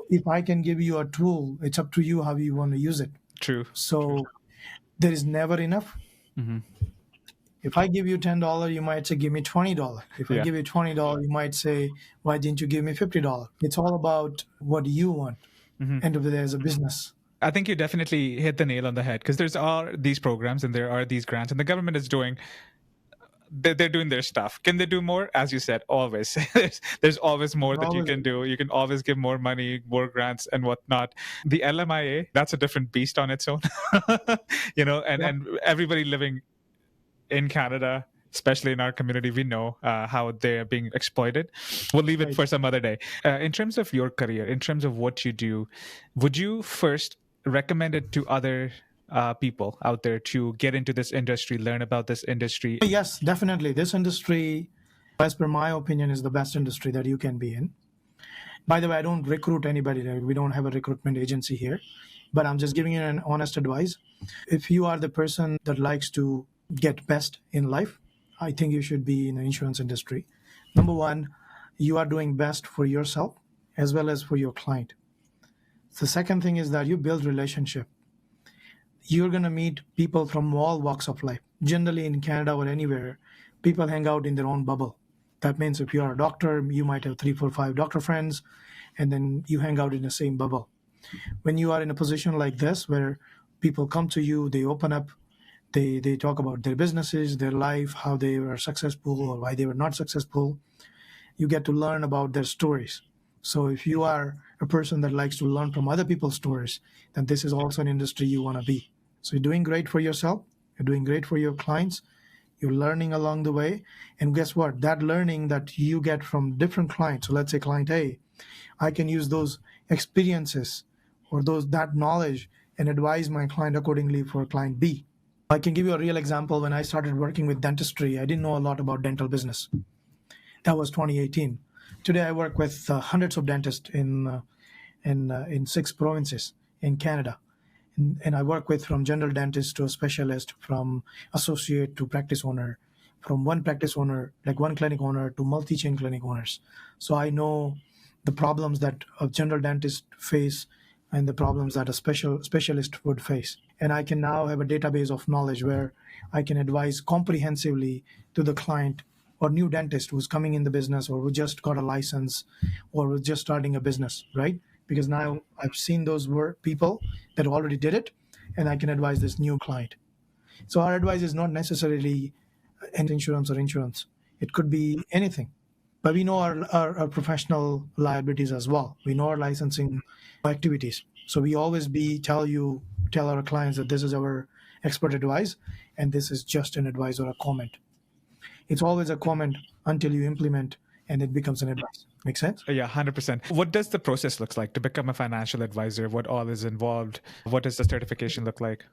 if I can give you a tool, it's up to you how you want to use it. True. So there is never enough. If I give you $10, you might say, give me $20. If I give you $20, you might say, why didn't you give me $50? It's all about what you want. End of the day as a business. I think you definitely hit the nail on the head because there's are these programs and there are these grants and the government is doing, they're doing their stuff. Can they do more? As you said, always. There's always more that you can do. You can always give more money, more grants and whatnot. The LMIA, that's a different beast on its own. And everybody living in Canada, especially in our community, we know how they're being exploited. We'll leave it for some other day. In terms of your career, in terms of what you do, would you first recommend it to other people out there to get into this industry, learn about this industry? Yes, definitely. This industry, as per my opinion, is the best industry that you can be in. By the way, I don't recruit anybody. We don't have a recruitment agency here, but I'm just giving you an honest advice. If you are the person that likes to get best in life, I think you should be in the insurance industry. Number one, you are doing best for yourself as well as for your client. The second thing is that you build relationship. You're going to meet people from all walks of life. Generally, in Canada or anywhere, people hang out in their own bubble. That means if you are a doctor, you might have 3, 4, 5 doctor friends, and then you hang out in the same bubble. When you are in a position like this, where people come to you, they open up, they talk about their businesses, their life, how they were successful or why they were not successful, you get to learn about their stories. So if you are a person that likes to learn from other people's stories, then this is also an industry you want to be. So you're doing great for yourself, you're doing great for your clients, you're learning along the way. And guess what? That learning that you get from different clients, so let's say client A, I can use those experiences or that knowledge and advise my client accordingly for client B. I can give you a real example. When I started working with dentistry, I didn't know a lot about dental business. That was 2018. Today, I work with hundreds of dentists in 6 provinces in Canada. And I work with from general dentist to a specialist, from associate to practice owner, from one practice owner, like one clinic owner, to multi-chain clinic owners. So I know the problems that a general dentist face and the problems that a specialist would face. And I can now have a database of knowledge where I can advise comprehensively to the client or new dentist who's coming in the business or who just got a license or was just starting a business, right? Because now I've seen those people that already did it, and I can advise this new client. So our advice is not necessarily insurance or insurance. It could be anything. But we know our professional liabilities as well. We know our licensing activities. So we always tell our clients that this is our expert advice, and this is just an advice or a comment. It's always a comment until you implement, and it becomes an advice. Make sense? Yeah, 100%. What does the process look like to become a financial advisor? What all is involved? What does the certification look like?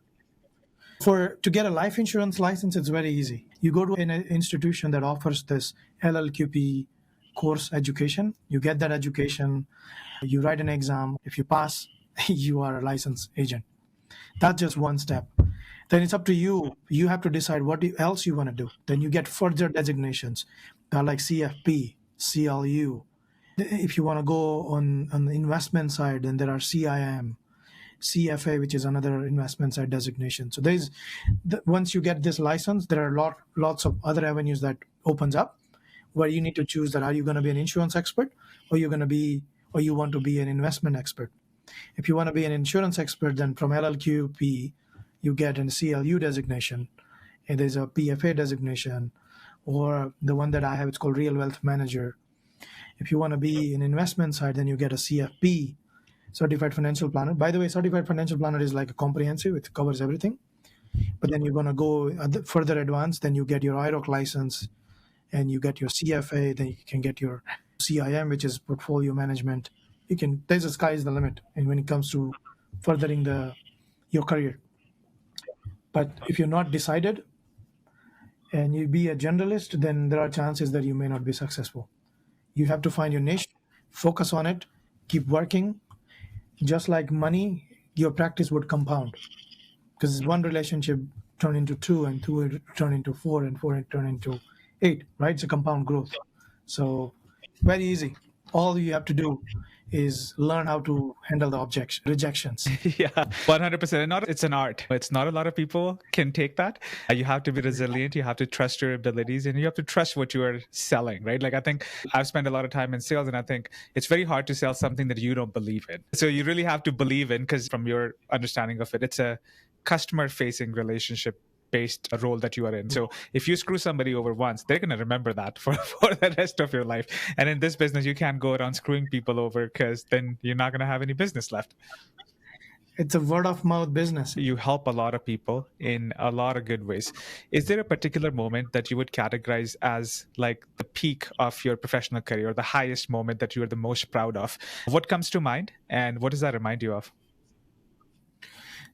To get a life insurance license, it's very easy. You go to an institution that offers this LLQP course education. You get that education. You write an exam. If you pass, you are a licensed agent. That's just one step. Then it's up to you. You have to decide what else you want to do. Then you get further designations like CFP, CLU. If you want to go on the investment side, then there are CIM, CFA, which is another investment side designation. So once you get this license, there are lots of other avenues that opens up where you need to choose that are you going to be an insurance expert or you want to be an investment expert. If you want to be an insurance expert, then from LLQP, you get a CLU designation, and there's a PFA designation, or the one that I have, it's called Real Wealth Manager. If you want to be an investment side, then you get a CFP, Certified Financial Planner. By the way, Certified Financial Planner is like a comprehensive, it covers everything. But then you're going to go further advanced, then you get your IROC license, and you get your CFA, then you can get your CIM, which is portfolio management. There's a sky is the limit, and when it comes to furthering your career. But if you're not decided and you be a generalist, then there are chances that you may not be successful. You have to find your niche, focus on it, keep working. Just like money, your practice would compound, because one relationship turn into 2, and 2 turn into 4, and 4 turn into 8, right? It's a compound growth. So very easy. All you have to do is learn how to handle the rejections. Yeah, 100%. It's an art. It's not a lot of people can take that. You have to be resilient. You have to trust your abilities, and you have to trust what you are selling, right? Like, I think I've spent a lot of time in sales, and I think it's very hard to sell something that you don't believe in. So you really have to believe in, because from your understanding of it, it's a customer-facing relationship based role that you are in. So if you screw somebody over once, they're going to remember that for the rest of your life. And in this business, you can't go around screwing people over, because then you're not going to have any business left. It's a word of mouth business. You help a lot of people in a lot of good ways. Is there a particular moment that you would categorize as like the peak of your professional career, or the highest moment that you are the most proud of? What comes to mind, and what does that remind you of?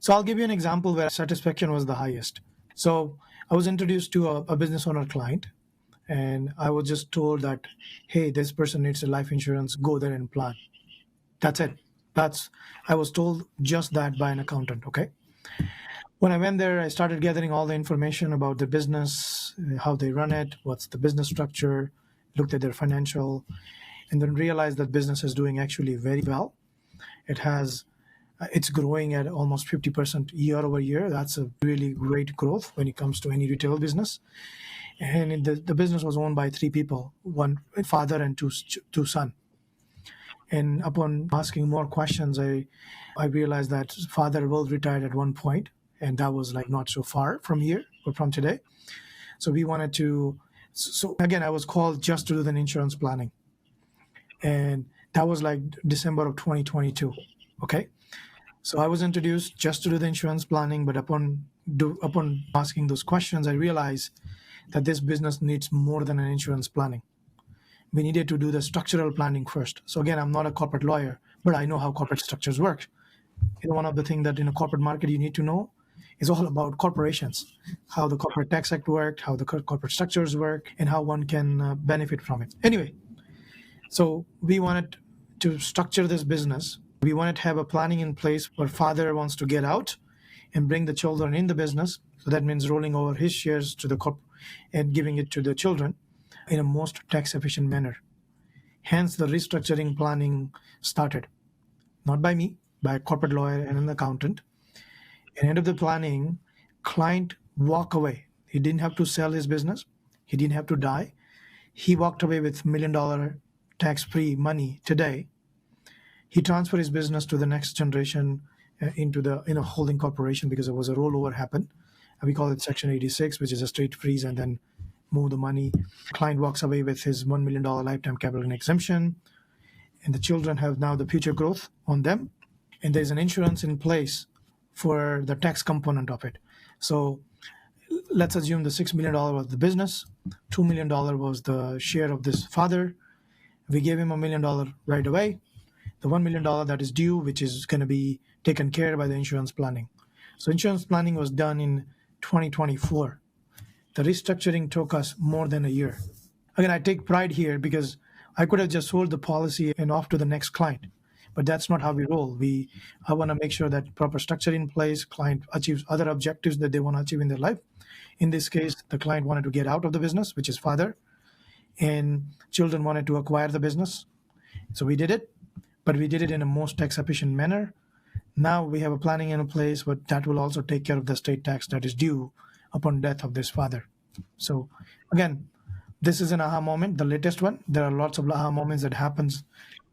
So I'll give you an example where satisfaction was the highest. So I was introduced to a business owner client, and I was just told that, hey, this person needs a life insurance, go there and plan. That's it. I was told just that by an accountant, okay? When I went there, I started gathering all the information about the business, how they run it, what's the business structure, looked at their financial, and then realized that business is doing actually very well. It has It's growing at almost 50% year over year. That's a really great growth when it comes to any retail business. And the business was owned by three people, one father and two sons. And upon asking more questions, I realized that father will retire at one point, and that was like not so far from here or from today. So we wanted to. So again, I was called just to do the insurance planning, and that was like December of 2022. Okay, so I was introduced just to do the insurance planning, but upon asking those questions, I realized that this business needs more than an insurance planning. We needed to do the structural planning first. So again, I'm not a corporate lawyer, but I know how corporate structures work. One of the things that in a corporate market you need to know is all about corporations, how the Corporate Tax Act worked, how the corporate structures work, and how one can benefit from it. Anyway, so we wanted to structure this business. We wanted to have a planning in place where father wants to get out and bring the children in the business. So that means rolling over his shares to the corp and giving it to the children in a most tax efficient manner. Hence, the restructuring planning started, not by me, by a corporate lawyer and an accountant. At the end of the planning, client walk away. He didn't have to sell his business. He didn't have to die. He walked away with $1 million tax-free money today. He transferred his business to the next generation into the holding corporation because there was a rollover happened. We call it Section 86, which is a straight freeze and then move the money. Client walks away with his $1 million lifetime capital gain exemption, and the children have now the future growth on them. And there's an insurance in place for the tax component of it. So let's assume the $6 million was the business, $2 million was the share of this father. We gave him $1 million right away. The $1 million that is due, which is going to be taken care of by the insurance planning. So insurance planning was done in 2024. The restructuring took us more than a year. Again, I take pride here because I could have just sold the policy and off to the next client, but that's not how we roll. I want to make sure that proper structure in place, client achieves other objectives that they want to achieve in their life. In this case, the client wanted to get out of the business, which is father, and children wanted to acquire the business. So we did it, but we did it in a most tax efficient manner. Now we have a planning in place, but that will also take care of the state tax that is due upon death of this father. So again, this is an aha moment, the latest one. There are lots of aha moments that happens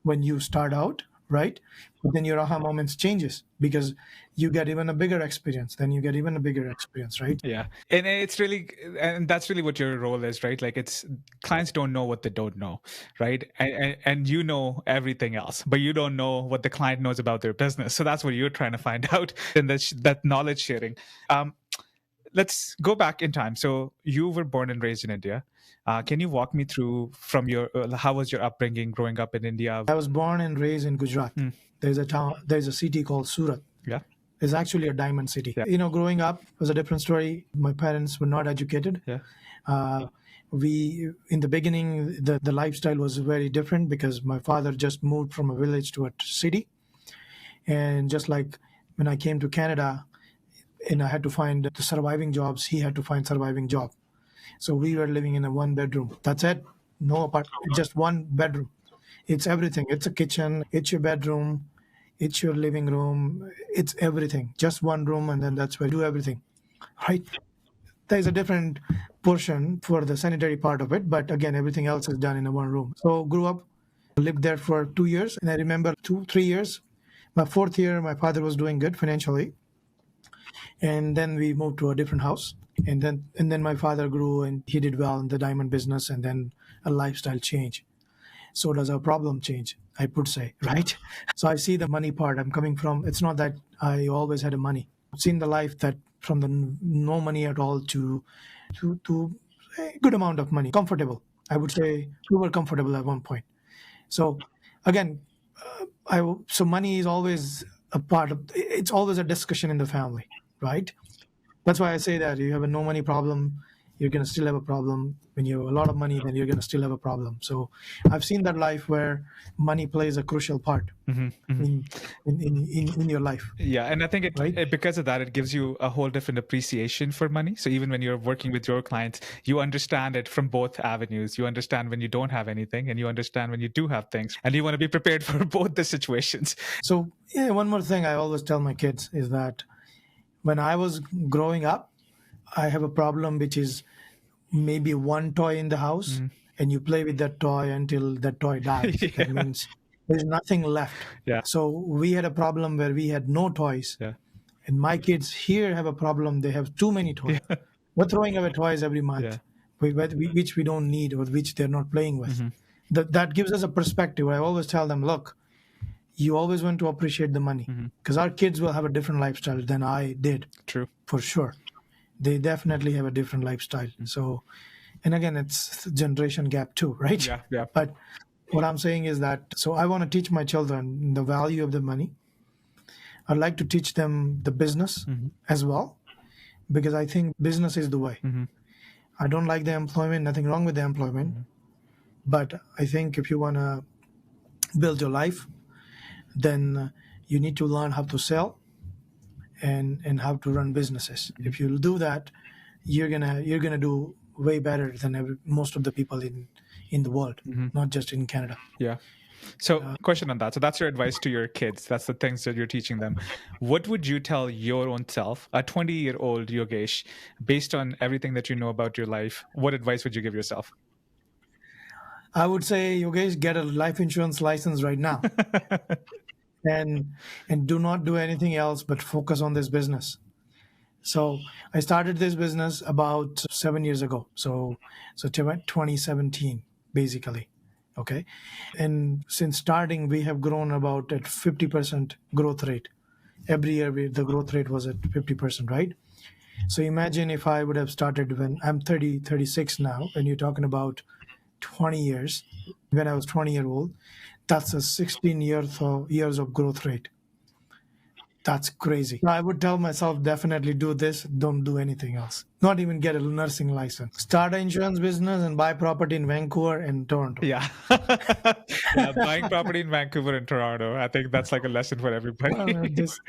when you start out, right? But then your aha moments changes because you get even a bigger experience. Then you get even a bigger experience, right? Yeah. And that's really what your role is, right? Like it's clients don't know what they don't know, right? And you know everything else, but you don't know what the client knows about their business. So that's what you're trying to find out in that knowledge sharing. Let's go back in time. So you were born and raised in India. Can you walk me through from how was your upbringing growing up in India? I was born and raised in Gujarat. There's a city called Surat. Yeah. It's actually a diamond city. Yeah. Growing up was a different story. My parents were not educated. Yeah. In the beginning, the lifestyle was very different because my father just moved from a village to a city. And just like when I came to Canada and I had to find the surviving jobs, he had to find surviving job. So we were living in a one bedroom. That's it. No apartment, just one bedroom. It's everything. It's a kitchen. It's your bedroom. It's your living room. It's everything. Just one room, and then that's where you do everything. Right? There's a different portion for the sanitary part of it, but again, everything else is done in a one room. So grew up, lived there for 2 years, and I remember 3 years. My fourth year, my father was doing good financially, and then we moved to a different house. And then my father grew and he did well in the diamond business, and then a lifestyle change. So does our problem change, I would say, right? So I see the money part I'm coming from. It's not that I always had a money. I've seen the life that from the no money at all to a good amount of money, comfortable. I would say we were comfortable at one point. So again, so money is always a part of. It's always a discussion in the family, right? That's why I say that you have a no money problem. you're going to still have a problem. When you have a lot of money, then you're going to still have a problem. So I've seen that life where money plays a crucial part in your life. Yeah, and I think because of that, it gives you a whole different appreciation for money. So even when you're working with your clients, you understand it from both avenues. You understand when you don't have anything, and you understand when you do have things, and you want to be prepared for both the situations. So one more thing I always tell my kids is that when I was growing up, I have a problem, which is maybe one toy in the house, and you play with that toy until that toy dies. Yeah. That means there's nothing left. Yeah. So we had a problem where we had no toys. Yeah. And my kids here have a problem. They have too many toys. Yeah. We're throwing away toys every month, which we don't need or which they're not playing with. That gives us a perspective. I always tell them, look, you always want to appreciate the money, because our kids will have a different lifestyle than I did. True. For sure. They definitely have a different lifestyle. So, and again, it's generation gap too, right? Yeah. But what I'm saying is that, so I want to teach my children the value of the money. I'd like to teach them the business as well, because I think business is the way. I don't like the employment, nothing wrong with the employment. But I think if you want to build your life, then you need to learn how to sell and how to run businesses. If you do that, you're gonna do way better than most of the people in the world, not just in Canada. Yeah. So question on that. So that's your advice to your kids. That's the things that you're teaching them. What would you tell your own self, a 20-year-old Yogesh, based on everything that you know about your life? What advice would you give yourself? I would say, Yogesh, get a life insurance license right now. and do not do anything else but focus on this business. So I started this business about 7 years ago. So 2017, basically. Okay. And since starting, we have grown about at 50% growth rate. Every year, the growth rate was at 50%, right? So imagine if I would have started when I'm 36 now, and you're talking about 20 years, when I was 20-year-old, that's a 16 years of growth rate. That's crazy. I would tell myself, definitely do this. Don't do anything else. Not even get a nursing license. Start an insurance business and buy property in Vancouver and Toronto. Yeah. Buying property in Vancouver and Toronto. I think that's like a lesson for everybody. Just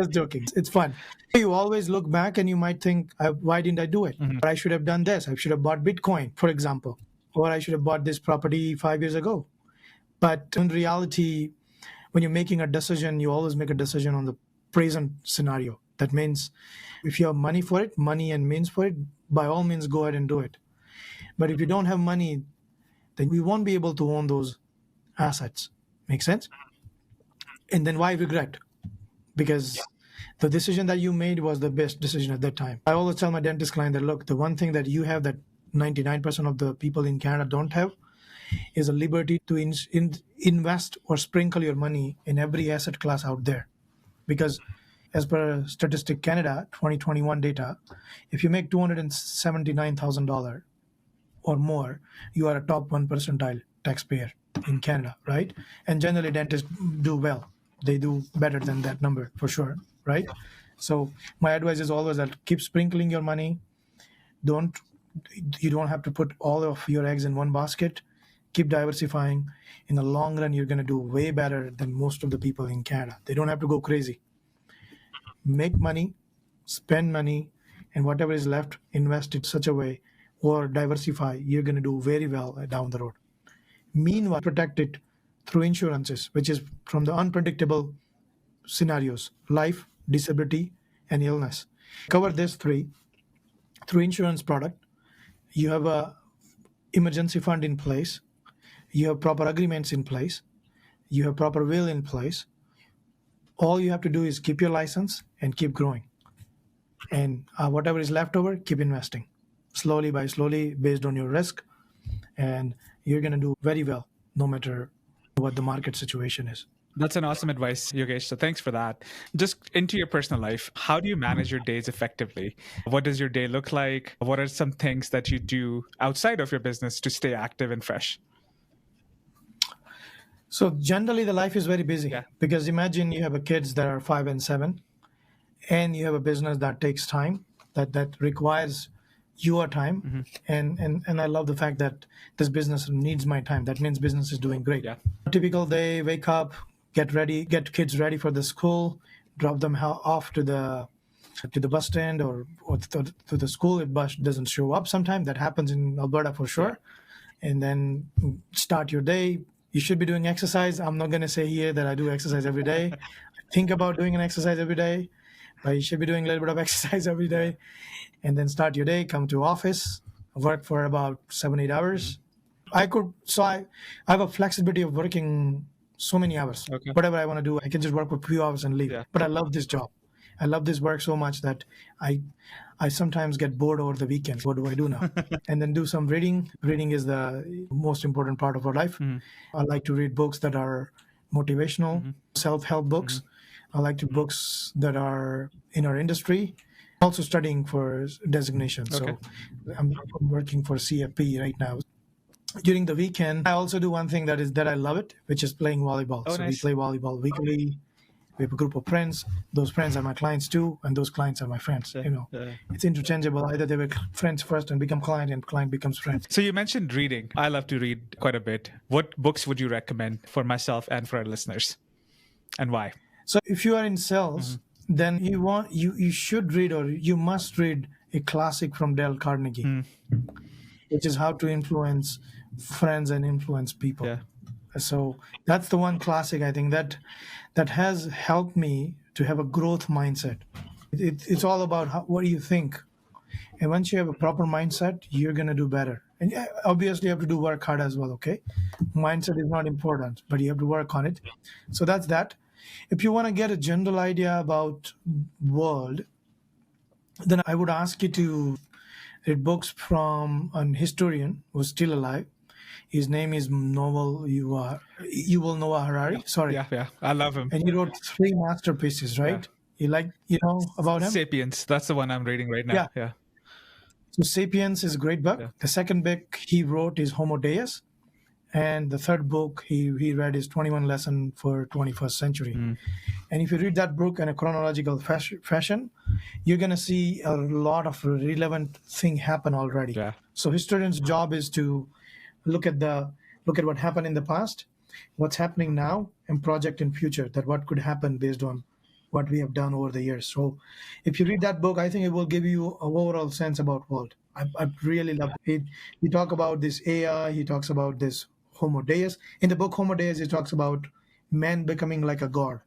joking. It's fun. You always look back and you might think, why didn't I do it? I should have done this. I should have bought Bitcoin, for example. Or I should have bought this property 5 years ago. But in reality, when you're making a decision, you always make a decision on the present scenario. That means if you have money for it, money and means for it, by all means, go ahead and do it. But if you don't have money, then we won't be able to own those assets. Make sense? And then why regret? Because the decision that you made was the best decision at that time. I always tell my dentist client that, look, the one thing that you have that 99% of the people in Canada don't have is a liberty to invest or sprinkle your money in every asset class out there. Because as per Statistic Canada 2021 data, if you make $279,000 or more, you are a top 1 percentile taxpayer in Canada, right? And generally dentists do well. They do better than that number for sure, right? So my advice is always that keep sprinkling your money. You don't have to put all of your eggs in one basket. Keep diversifying. In the long run, you're going to do way better than most of the people in Canada. They don't have to go crazy. Make money, spend money, and whatever is left, invest it such a way or diversify. You're going to do very well down the road. Meanwhile, protect it through insurances, which is from the unpredictable scenarios: life, disability, and illness. Cover this through insurance product. You have a emergency fund in place. You have proper agreements in place. You have proper will in place. All you have to do is keep your license and keep growing. And whatever is left over, keep investing. Slowly by slowly, based on your risk. And you're going to do very well, no matter what the market situation is. That's an awesome advice, Yogesh. So thanks for that. Just into your personal life, how do you manage your days effectively? What does your day look like? What are some things that you do outside of your business to stay active and fresh? So generally, the life is very busy. Yeah. Because imagine you have kids that are 5 and 7, and you have a business that takes time, that requires your time. And I love the fact that this business needs my time. That means business is doing great. Yeah. A typical day, wake up, get ready, get kids ready for the school, drop them off to the bus stand or to the school if bus doesn't show up sometime. That happens in Alberta for sure. And then start your day. You should be doing exercise. I'm not going to say here that I do exercise every day. I think about doing an exercise every day, but you should be doing a little bit of exercise every day. And then start your day, come to office, work for about 7-8 hours. I have a flexibility of working so many hours. Okay. Whatever I want to do, I can just work for a few hours and leave. Yeah. But I love this job. I love this work so much that I sometimes get bored over the weekends. What do I do now? And then do some reading. Reading is the most important part of our life. I like to read books that are motivational, self-help books. I like to books that are in our industry. Also studying for designation. Okay. So I'm working for CFP right now. During the weekend, I also do one thing that I love it, which is playing volleyball. Oh, so nice. we play volleyball weekly. We have a group of friends. Those friends are my clients too, and those clients are my friends. It's interchangeable. Either they were friends first and become client, and client becomes friend. So you mentioned reading. I love to read quite a bit. What books would you recommend for myself and for our listeners, and why? So if you are in sales, then you should read, or you must read, a classic from Dale Carnegie, which is How to Influence Friends and Influence People. Yeah. So that's the one classic, I think, that has helped me to have a growth mindset. It's all about what do you think. And once you have a proper mindset, you're going to do better. And obviously, you have to do work hard as well, okay? Mindset is not important, but you have to work on it. So that's that. If you want to get a general idea about world, then I would ask you to read books from an historian who's still alive. His name is Yuval Noah Harari. Sorry. Yeah. I love him. And he wrote 3 masterpieces, right? Yeah. You know about him? Sapiens. That's the one I'm reading right now. Yeah. So Sapiens is a great book. Yeah. The second book he wrote is Homo Deus. And the third book he read is 21 Lessons for 21st Century. And if you read that book in a chronological fashion, you're going to see a lot of relevant thing happen already. Yeah. So historian's job is to look at what happened in the past, what's happening now, and project in future, that what could happen based on what we have done over the years. So if you read that book, I think it will give you an overall sense about world. I really love it. He talk about this AI, he talks about this Homo Deus. In the book Homo Deus, he talks about man becoming like a god.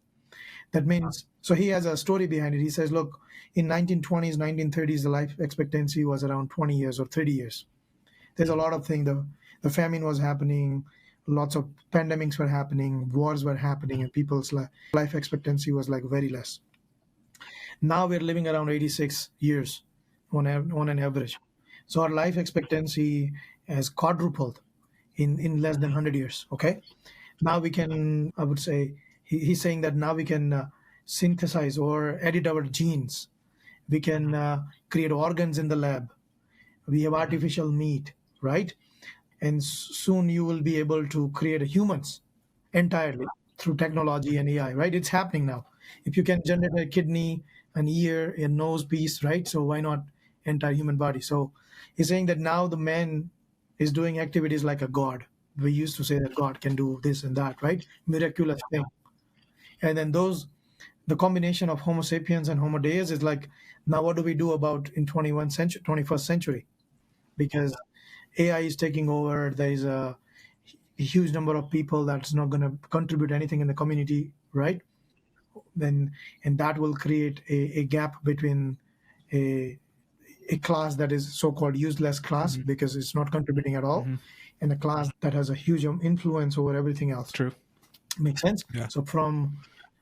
That means, so he has a story behind it. He says, look, in 1920s, 1930s, the life expectancy was around 20 years or 30 years. There's a lot of things. The famine was happening, lots of pandemics were happening, wars were happening, and people's life expectancy was like very less. Now we're living around 86 years on an average. So our life expectancy has quadrupled in less than 100 years, okay? Now we can, I would say, he's saying that now we can synthesize or edit our genes. We can create organs in the lab. We have artificial meat, right? And soon you will be able to create humans entirely through technology and AI, right? It's happening now. If you can generate a kidney, an ear, a nose piece, right? So why not entire human body? So he's saying that now the man is doing activities like a god. We used to say that God can do this and that, right? Miraculous thing. And then the combination of Homo sapiens and Homo Deus is like, now what do we do about in 21st century? Because AI is taking over. There is a huge number of people that's not going to contribute anything in the community, right? And that will create a gap between a class that is so-called useless class because it's not contributing at all, and a class that has a huge influence over everything else. True. Makes sense? Yeah. So from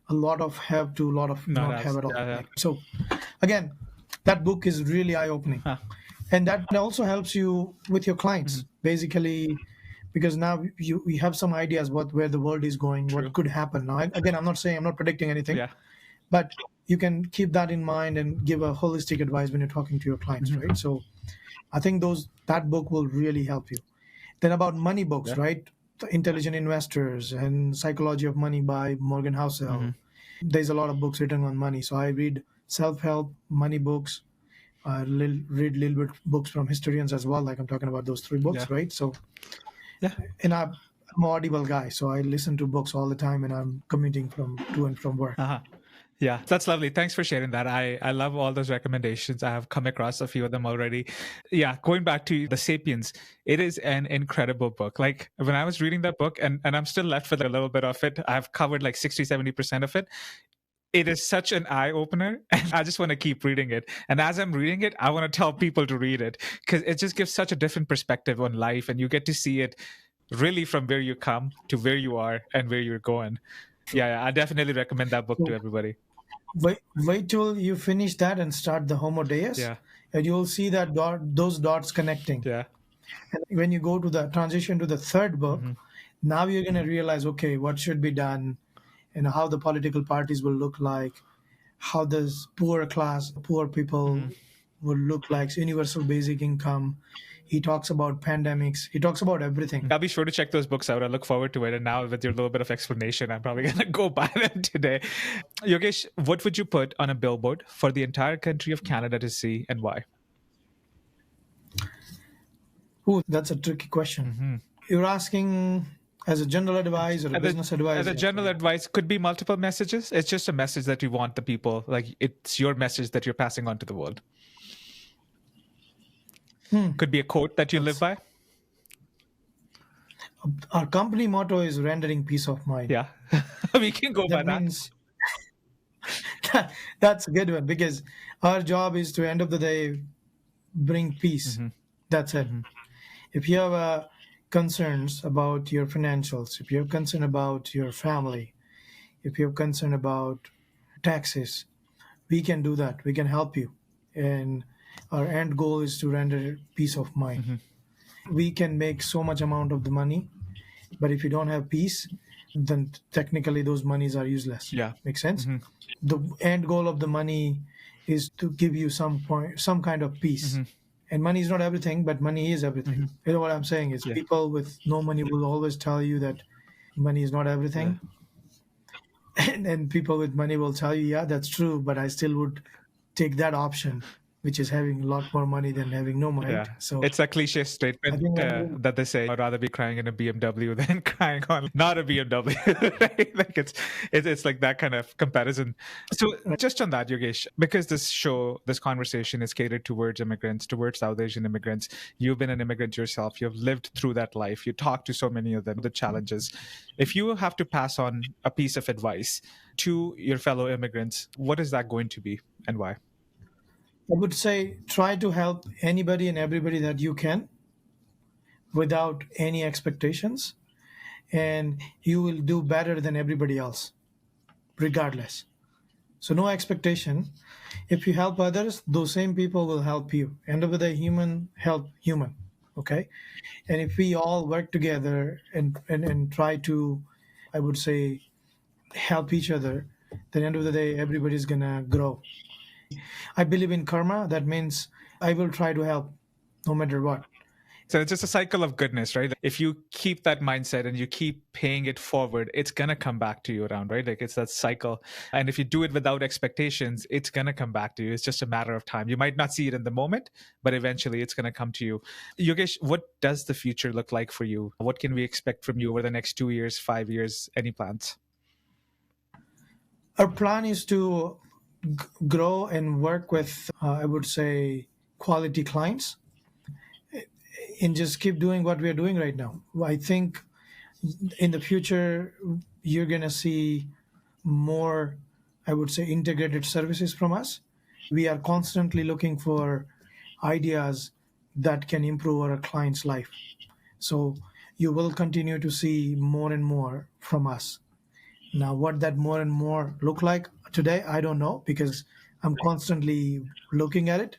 a lot of have to a lot of not have at all. Yeah. So again, that book is really eye-opening. And that also helps you with your clients, basically, because now you have some ideas where the world is going, what could happen. Now, again, I'm not predicting anything, but you can keep that in mind and give a holistic advice when you're talking to your clients, right? So I think that book will really help you. Then about money books, right? The Intelligent Investors and Psychology of Money by Morgan Housel. There's a lot of books written on money. So I read self-help, money books, I read a little bit books from historians as well, like I'm talking about those 3 books, Yeah. right? So, Yeah. and I'm an audible guy, so I listen to books all the time, and I'm commuting to and from work. Uh-huh. Yeah, that's lovely. Thanks for sharing that. I love all those recommendations. I have come across a few of them already. Yeah, going back to The Sapiens, it is an incredible book. Like when I was reading that book, and I'm still left with a little bit of it, I've covered like 60-70% of it. It is such an eye opener, and I just want to keep reading it. And as I'm reading it, I want to tell people to read it because it just gives such a different perspective on life, and you get to see it really from where you come to where you are and where you're going. Yeah, I definitely recommend that book to So everybody. wait till you finish that and start the Homo Deus, Yeah, and you'll see that those dots connecting. yeah. And when you go to the transition to the third book, Hmm. now you're going to realize, okay, what should be done, and how the political parties will look like, how the poor people will look like, universal basic income. He talks about pandemics. He talks about everything. I'll be sure to check those books out. I look forward to it. And now, with your little bit of explanation, I'm probably going to go buy them today. Yogesh, what would you put on a billboard for the entire country of Canada to see, and why? Ooh, that's a tricky question. You're asking as a general advice or a business As advice? a general advice, could be multiple messages. It's just a message that you want the people, like it's your message that you're passing on to the world. Could be a quote that you live by. Our company motto is rendering peace of mind. Yeah, we can go by That that. means that's a good one, because our job is to end of the day bring peace. That's it. If you have concerns about your financials, if you have concern about your family, if you have concern about taxes, we can do that. We can help you. And our end goal is to render peace of mind. We can make so much amount of the money, but if you don't have peace, then technically those monies are useless. Yeah. Make sense? The end goal of the money is to give you some kind of peace. And money is not everything, but money is everything. You know what I'm saying is, people with no money will always tell you that money is not everything. And people with money will tell you, yeah, that's true, but I still would take that option, which is having a lot more money than having no money. Yeah. So It's a cliche I statement think that they say, I'd rather be crying in a BMW than crying on not a BMW. Right? Like it's like that kind of comparison. So just on that, Yogesh, because this conversation is catered towards immigrants, towards South Asian immigrants. You've been an immigrant yourself. You've lived through that life. You talk to so many of them, the challenges. If you have to pass on a piece of advice to your fellow immigrants, what is that going to be and why? I would say try to help anybody and everybody that you can without any expectations, and you will do better than everybody else, regardless. So, no expectation. If you help others, those same people will help you. End of the day, human help human. Okay? And if we all work together and try to, I would say, help each other, then end of the day, everybody's going to grow. I believe in karma. That means I will try to help no matter what. So it's just a cycle of goodness, right? If you keep that mindset and you keep paying it forward, it's going to come back to you around, right? Like it's that cycle. And if you do it without expectations, it's going to come back to you. It's just a matter of time. You might not see it in the moment, but eventually it's going to come to you. Yogesh, what does the future look like for you? What can we expect from you over the next 2 years, 5 years? Any plans? Our plan is to grow and work with, I would say, quality clients, and just keep doing what we are doing right now. I think in the future, you're going to see more, I would say, integrated services from us. We are constantly looking for ideas that can improve our client's life. So you will continue to see more and more from us. Now, what that more and more look like today, I don't know, because I'm constantly looking at it.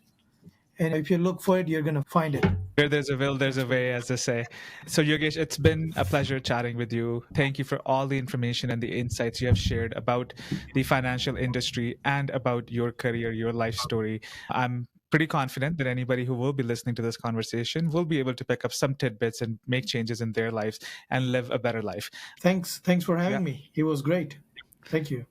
And if you look for it, you're going to find it. Where there's a will, there's a way, as they say. So, Yogesh, it's been a pleasure chatting with you. Thank you for all the information and the insights you have shared about the financial industry and about your career, your life story. I'm pretty confident that anybody who will be listening to this conversation will be able to pick up some tidbits and make changes in their lives and live a better life. Thanks for having me. It was great. Thank you.